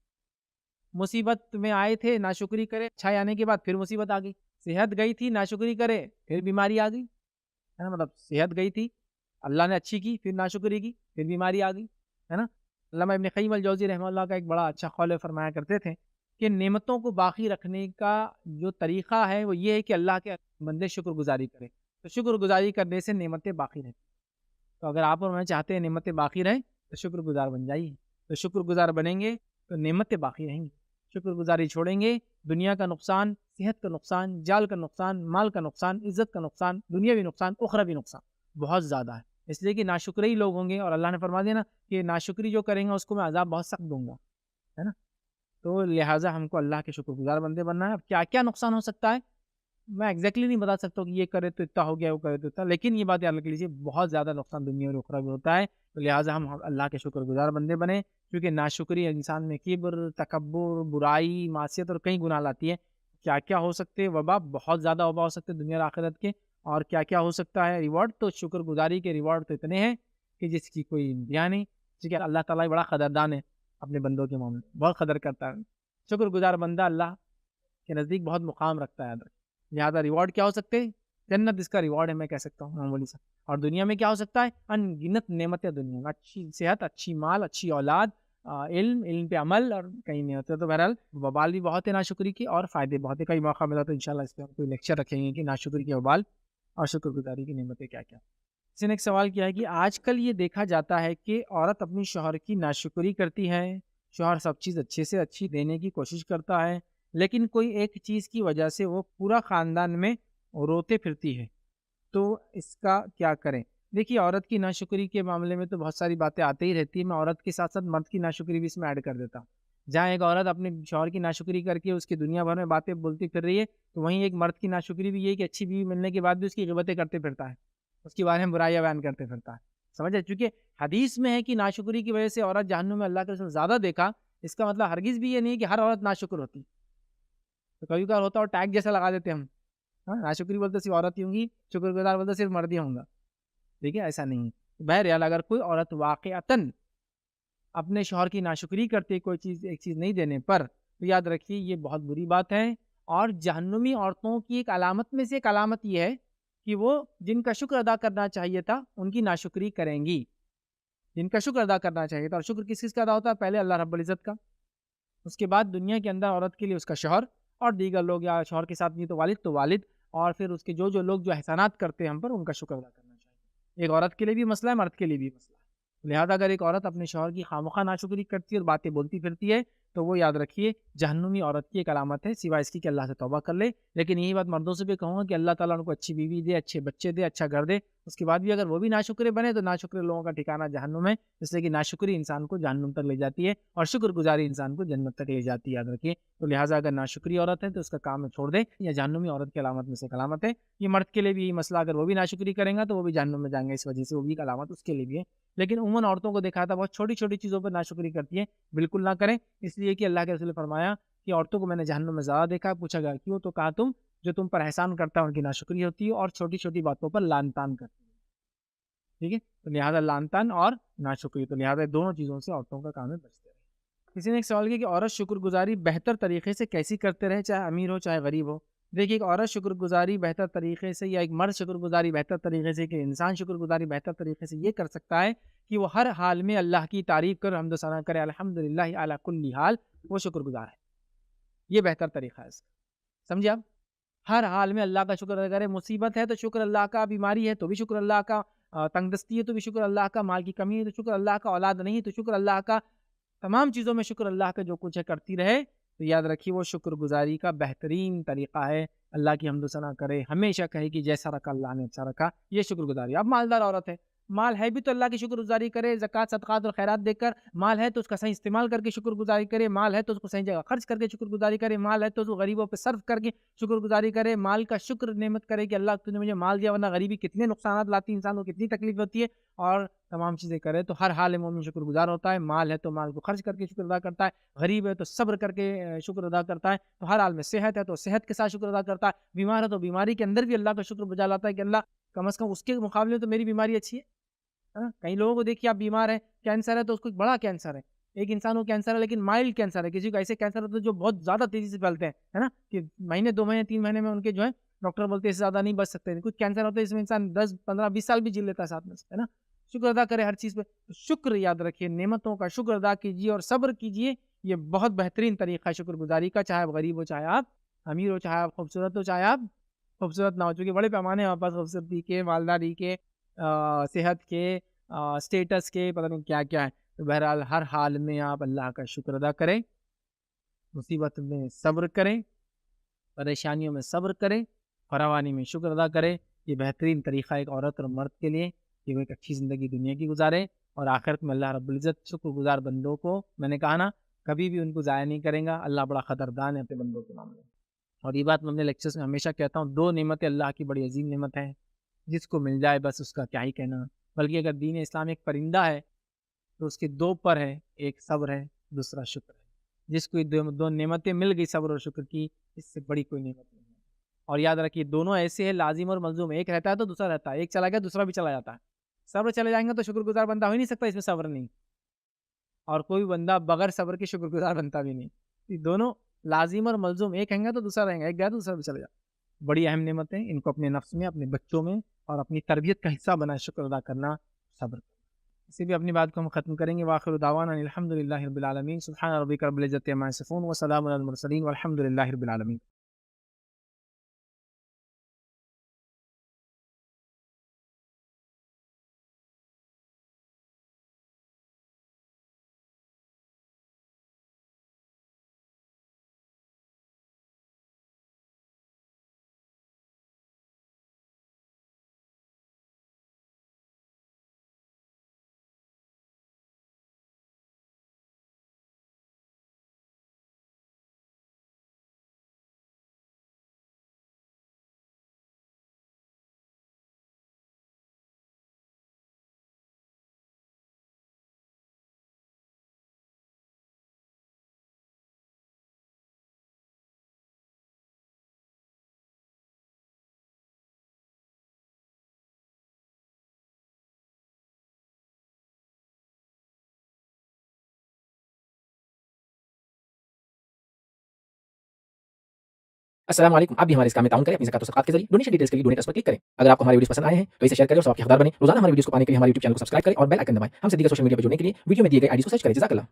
مصیبت میں آئے تھے, ناشکری کرے, چھائے آنے کے بعد پھر مصیبت آ گئی. صحت گئی تھی, ناشکری کرے, پھر بیماری آ گئی, ہے نا. مطلب صحت گئی تھی, اللہ نے اچھی کی, پھر ناشکری کی, پھر بیماری آ گئی, ہے نا. علامہ ابن قیم الجوزی رحمہ اللہ کا ایک بڑا اچھا قول فرمایا کرتے تھے کہ نعمتوں کو باقی رکھنے کا جو طریقہ ہے وہ یہ ہے کہ اللہ کے بندے شکر گزاری کرے. تو شکر گزاری کرنے سے نعمتیں باقی رہیں. تو اگر آپ اور میں چاہتے ہیں نعمتیں باقی رہیں تو شکر گزار بن جائیے. تو شکر گزار بنیں گے تو نعمتیں باقی رہیں گی. شکر گزاری چھوڑیں گے, دنیا کا نقصان, صحت کا نقصان, جال کا نقصان, مال کا نقصان, عزت کا نقصان, دنیاوی نقصان, اخروی نقصان بہت زیادہ ہے. اس لیے کہ ناشکری لوگ ہوں گے, اور اللہ نے فرما دیا نا کہ ناشکری جو کریں گا اس کو میں عذاب بہت سخت دوں گا, ہے نا. تو لہٰذا ہم کو اللہ کے شکر گزار بندے بننا ہے. اب کیا کیا نقصان ہو سکتا ہے میں ایگزیکٹلی نہیں بتا سکتا کہ یہ کرے تو اتنا ہو گیا, وہ کرے تو اتنا, لیکن یہ بات یاد رکھ لیجیے بہت زیادہ نقصان دنیا اور اخروی ہوتا ہے. تو لہٰذا ہم اللہ کے شکر گزار بندے بنیں, کیونکہ ناشکری انسان میں کبر, تکبر, برائی, معصیت اور کئی گناہ لاتی ہے. کیا کیا ہو سکتے ہیں وبا, بہت زیادہ وبا ہو سکتے ہیں دنیا اور آخرت کے. اور کیا کیا ہو سکتا ہے ریوارڈ, تو شکر گزاری کے ریوارڈ تو اتنے ہیں کہ جس کی کوئی انتہا نہیں. ٹھیک ہے, اللہ تعالیٰ بڑا قدردان ہے اپنے بندوں کے معاملے, بہت قدر کرتا ہے. شکر گزار بندہ اللہ کے نزدیک بہت مقام رکھتا ہے. لہٰذا ریوارڈ کیا ہو سکتے ہیں, جنت اس کا ریوارڈ ہے, میں کہہ سکتا ہوں معمولی سا. اور دنیا میں کیا ہو سکتا ہے, ان گنت نعمتیں دنیا میں, اچھی صحت, اچھی مال, اچھی اولاد, علم پہ عمل, اور کئی نعمتیں. تو بہرحال وبال بھی بہت ہے ناشکری کی, اور فائدے بہت ہے. کئی موقع ملا تو انشاءاللہ اس پہ ہم کوئی لیکچر رکھیں گے کہ ناشکری کے وبال اور شکر گزاری کی نعمتیں کیا کیا. کسی نے ایک سوال کیا ہے کہ آج کل یہ دیکھا جاتا ہے کہ عورت اپنی شوہر کی ناشکری کرتی ہے, شوہر سب چیز اچھے سے اچھی دینے کی کوشش کرتا ہے، لیکن کوئی ایک چیز کی وجہ سے وہ پورا خاندان میں روتے پھرتی ہے، تو اس کا کیا کریں؟ دیکھیے، عورت کی ناشکری کے معاملے میں تو بہت ساری باتیں آتی ہی رہتی ہیں، میں عورت کے ساتھ ساتھ مرد کی ناشکری بھی اس میں ایڈ کر دیتا ہوں۔ جہاں ایک عورت اپنے شوہر کی ناشکری کر کے اس کی دنیا بھر میں باتیں بولتی پھر رہی ہے، تو وہیں ایک مرد کی ناشکری بھی یہ ہے کہ اچھی بیوی ملنے کے بعد بھی اس کی غیبتیں کرتے پھرتا ہے، اس کے بارے میں برائیاں بیان کرتے پھرتا ہے، سمجھے؟ چونکہ حدیث میں ہے کہ ناشکری کی وجہ سے عورت جہنم میں اللہ کے رسول زیادہ دیکھا، اس کا مطلب ہرگز بھی یہ نہیں کہ ہر عورت ناشکر ہوتی، تو کبھی کبھار ہوتا ہے اور ٹیگ جیسا لگا دیتے ہم، ہاں، ناشکری بولتے صرف عورت ہی ہوں گی، شکر گزار بولتے صرف مرد ہی ہوں گا، ٹھیک ہے؟ ایسا نہیں ہے۔ بہرحال اگر کوئی عورت واقعتاً اپنے شوہر کی ناشکری کرتے کوئی چیز ایک چیز نہیں دینے پر، تو یاد رکھیے یہ بہت بری بات ہے، اور جہنمی عورتوں کی ایک علامت میں سے ایک علامت یہ ہے کہ وہ جن کا شکر ادا کرنا چاہیے تھا ان کی ناشکری کریں گی، جن کا شکر ادا کرنا چاہیے تھا، اور شکر کس کا ادا ہوتا ہے؟ پہلے اللہ رب العزت کا، اس کے بعد دنیا کے اندر عورت کے لیے اس کا شوہر، اور دیگر لوگ، یا شوہر کے ساتھ نہیں تو والد، اور پھر اس کے جو لوگ جو احسانات کرتے ہیں ہم پر، ان کا شکر ادا کرنا چاہیے۔ ایک عورت کے لیے بھی مسئلہ ہے، مرد کے لیے بھی مسئلہ ہے۔ لہذا اگر ایک عورت اپنے شوہر کی خواہ ناشکری کرتی ہے اور باتیں بولتی پھرتی ہے، تو وہ یاد رکھیے جہنمی عورت کی ایک علامت ہے، سوائے اس کی کہ اللہ سے توبہ کر لے۔ لیکن یہی بات مردوں سے بھی کہوں گا کہ اللہ تعالیٰ ان کو اچھی بیوی دے، اچھے بچے دے، اچھا گھر دے، اس کے بعد بھی اگر وہ بھی ناشکرے بنے تو ناشکرے لوگوں کا ٹھکانہ جہنم ہے، اس لیے کہ ناشکری انسان کو جہنم تک لے جاتی ہے اور شکر گزاری انسان کو جنت تک لے جاتی ہے، یاد رکھیے۔ تو لہٰذا اگر ناشکری عورت ہے تو اس کا کام چھوڑ دے، یا جہنمی عورت کی علامت میں سے ایک علامت ہے۔ یہ مرد کے لیے بھی یہی مسئلہ، اگر وہ بھی ناشکری کریں گا تو وہ بھی جہنم میں جائیں گے، اس وجہ سے وہ بھی ایک علامت اس کے لیے بھی ہے۔ لیکن عموماً عورتوں کو دیکھا تھا بہت چھوٹی چھوٹی چیزوں پر ناشکری کرتی ہیں، بالکل نہ کریں، اس لیے کہ اللہ کے رسول نے فرمایا کہ عورتوں کو میں نے جہنم میں زیادہ دیکھا۔ پوچھا گیا کیوں؟ تو کہا تم جو تم پر احسان کرتا ہے ان کی ناشکری ہوتی ہے، اور چھوٹی چھوٹی باتوں پر لعن طعن کرتی ہے، ٹھیک ہے؟ تو لہٰذا لعن طعن اور ناشکری، تو لہٰذا دونوں چیزوں سے عورتوں کا کام ہے بچتے رہے۔ کسی نے ایک سوال کیا کہ عورت شکر گزاری بہتر طریقے سے کیسی کرتے رہے، چاہے امیر ہو چاہے غریب ہو؟ دیکھیے، ایک عورت شکر گزاری بہتر طریقے سے، یا ایک مرد شکر گزاری بہتر طریقے سے، کہ انسان شکر گزاری بہتر طریقے سے یہ کر سکتا ہے کہ وہ ہر حال میں اللہ کی تعریف کر، حمد و ثنا کرے، الحمدللہ علی کل حال، وہ شکر گزار ہے۔ یہ بہتر طریقہ ہے اس کا، سمجھے آپ؟ ہر حال میں اللہ کا شکر ادا کرے، مصیبت ہے تو شکر اللہ کا، بیماری ہے تو بھی شکر اللہ کا، تنگ دستی ہے تو بھی شکر اللہ کا، مال کی کمی ہے تو شکر اللہ کا، اولاد نہیں ہے تو شکر اللہ کا، تمام چیزوں میں شکر اللہ کا، جو کچھ ہے کرتی رہے، تو یاد رکھیے وہ شکر گزاری کا بہترین طریقہ ہے۔ اللہ کی حمد و ثنا کرے، ہمیشہ کہے کہ جیسا رکھا اللہ نے اچھا رکھا، یہ شکر گزاری۔ اب مالدار عورت ہے، مال ہے بھی تو اللہ کی شکر گزاری کرے، زکوٰۃ صدقات اور خیرات دے کر، مال ہے تو اس کا صحیح استعمال کر کے شکر گزاری کرے، مال ہے تو اس کو صحیح جگہ خرچ کر کے شکر گزاری کرے، مال ہے تو اس کو غریبوں پہ صرف کر کے شکر گزاری کرے، مال کا شکر نعمت کرے کہ اللہ تو نے مجھے مال دیا، ورنہ غریبی کتنے نقصانات لاتی ہے، انسان کو کتنی تکلیف ہوتی ہے، اور تمام چیزیں کرے تو ہر حال میں مومن شکر گزار ہوتا ہے۔ مال ہے تو مال کو خرچ کر کے شکر ادا کرتا ہے، غریب ہے تو صبر کر کے شکر ادا کرتا ہے، تو ہر حال میں صحت ہے تو صحت کے ساتھ شکر ادا کرتا ہے، بیمار ہے تو بیماری کے اندر بھی اللہ کا شکر بجا لاتا ہے کہ اللہ کم از کم اس کے مقابلے میں تو میری بیماری اچھی ہے۔ ہاں، کئی لوگوں کو دیکھیے آپ بیمار ہیں، کینسر ہے تو اس کو ایک بڑا کینسر ہے، ایک انسان کو کینسر ہے لیکن مائلڈ کینسر ہے، کسی کو ایسے کینسر ہوتے ہیں جو بہت زیادہ تیزی سے پھیلتے ہیں، ہے نا، کہ مہینے 2 مہینے 3 مہینے میں ان کے جو ہے ڈاکٹر بولتے ہیں اس سے زیادہ نہیں بچ سکتے۔ کچھ کینسر ہوتے ہیں اس میں انسان 10 15 20 سال بھی جی لیتا ہے ساتھ میں، ہے نا۔ شکر ادا کرے ہر چیز پہ، شکر یاد رکھیے، نعمتوں کا شکر ادا کیجیے اور صبر کیجیے، یہ بہت بہترین طریقہ ہے شکر گزاری کا، چاہے آپ غریب ہو چاہے آپ امیر ہو، چاہے آپ خوبصورت ہو چاہے آپ خوبصورت نہ ہو، چونکہ بڑے پیمانے ہیں ہمارے پاس خوبصورتی کے، مالداری کے، صحت کے، اسٹیٹس کے، پتہ نہیں کیا کیا ہے۔ تو بہرحال ہر حال میں آپ اللہ کا شکر ادا کریں، مصیبت میں صبر کریں، پریشانیوں میں صبر کریں، فراوانی میں شکر ادا کریں۔ یہ بہترین طریقہ ہے ایک عورت اور مرد کے لیے کہ وہ ایک اچھی زندگی دنیا کی گزارے، اور آخرت میں اللہ رب العزت شکر گزار بندوں کو، میں نے کہا نا، کبھی بھی ان کو ضائع نہیں کریں گا۔ اللہ بڑا قدردان ہے اپنے بندوں کے معاملے میں، اور یہ بات میں اپنے لیکچرز میں ہمیشہ کہتا ہوں، 2 نعمتیں اللہ کی بڑی عظیم نعمت ہیں، جس کو مل جائے بس اس کا کیا ہی کہنا۔ بلکہ اگر دین اسلام ایک پرندہ ہے تو اس کے 2 پر ہیں، ایک صبر ہے، دوسرا شکر ہے۔ جس کو یہ دو نعمتیں مل گئی صبر اور شکر کی، اس سے بڑی کوئی نعمت نہیں ہے۔ اور یاد رکھیے دونوں ایسے ہیں، لازم اور ملزوم، ایک رہتا ہے تو دوسرا رہتا ہے، ایک چلا گیا دوسرا بھی چلا جاتا ہے۔ صبر چلے جائیں گے تو شکر گزار بندہ ہو ہی نہیں سکتا، اس میں صبر نہیں، اور کوئی بندہ بغیر صبر کے شکر گزار بنتا بھی نہیں۔ یہ دونوں لازم اور ملزوم، ایک رہیں گا تو دوسرا رہیں گا، ایک گیا تو دوسرا بھی چلا جاتا۔ بڑی اہم نعمتیں، ان کو اپنے نفس میں، اپنے بچوں میں اور اپنی تربیت کا حصہ بنائے، شکر ادا کرنا، صبر۔ اسی بھی اپنی بات کو ہم ختم کریں گے۔ وآخر دعوانا الحمد للہ رب العالمین، سبحان ربک رب العزۃ عما یصفون وسلام علی المرسلین والحمد للہ رب العالمین۔ السلام علیکم. آپ بھی ہمارے اس کام میں تعاون کریں اپنی زکات و صدقات کے ذریعے. ڈونیشن ڈیٹیلز کے لیے ڈونیٹ اس پر کلک کریں. اگر آپ کو ہمارے ویڈیوز پسند آئے ہیں تو اسے شیئر کریں اور سب کے حقدار بنیں. روزانہ ہمارے ویڈیوز کو پانے کے لیے ہمارے یوٹیوب چینل کو سبسکرائب کریں اور بیل آئکن دبائیں. ہم سے دیگر سوشل میڈیا پر جڑنے کے لیے ویڈیو میں دیے گئے آئی ڈیز کو سرچ کریں. جزاک اللہ.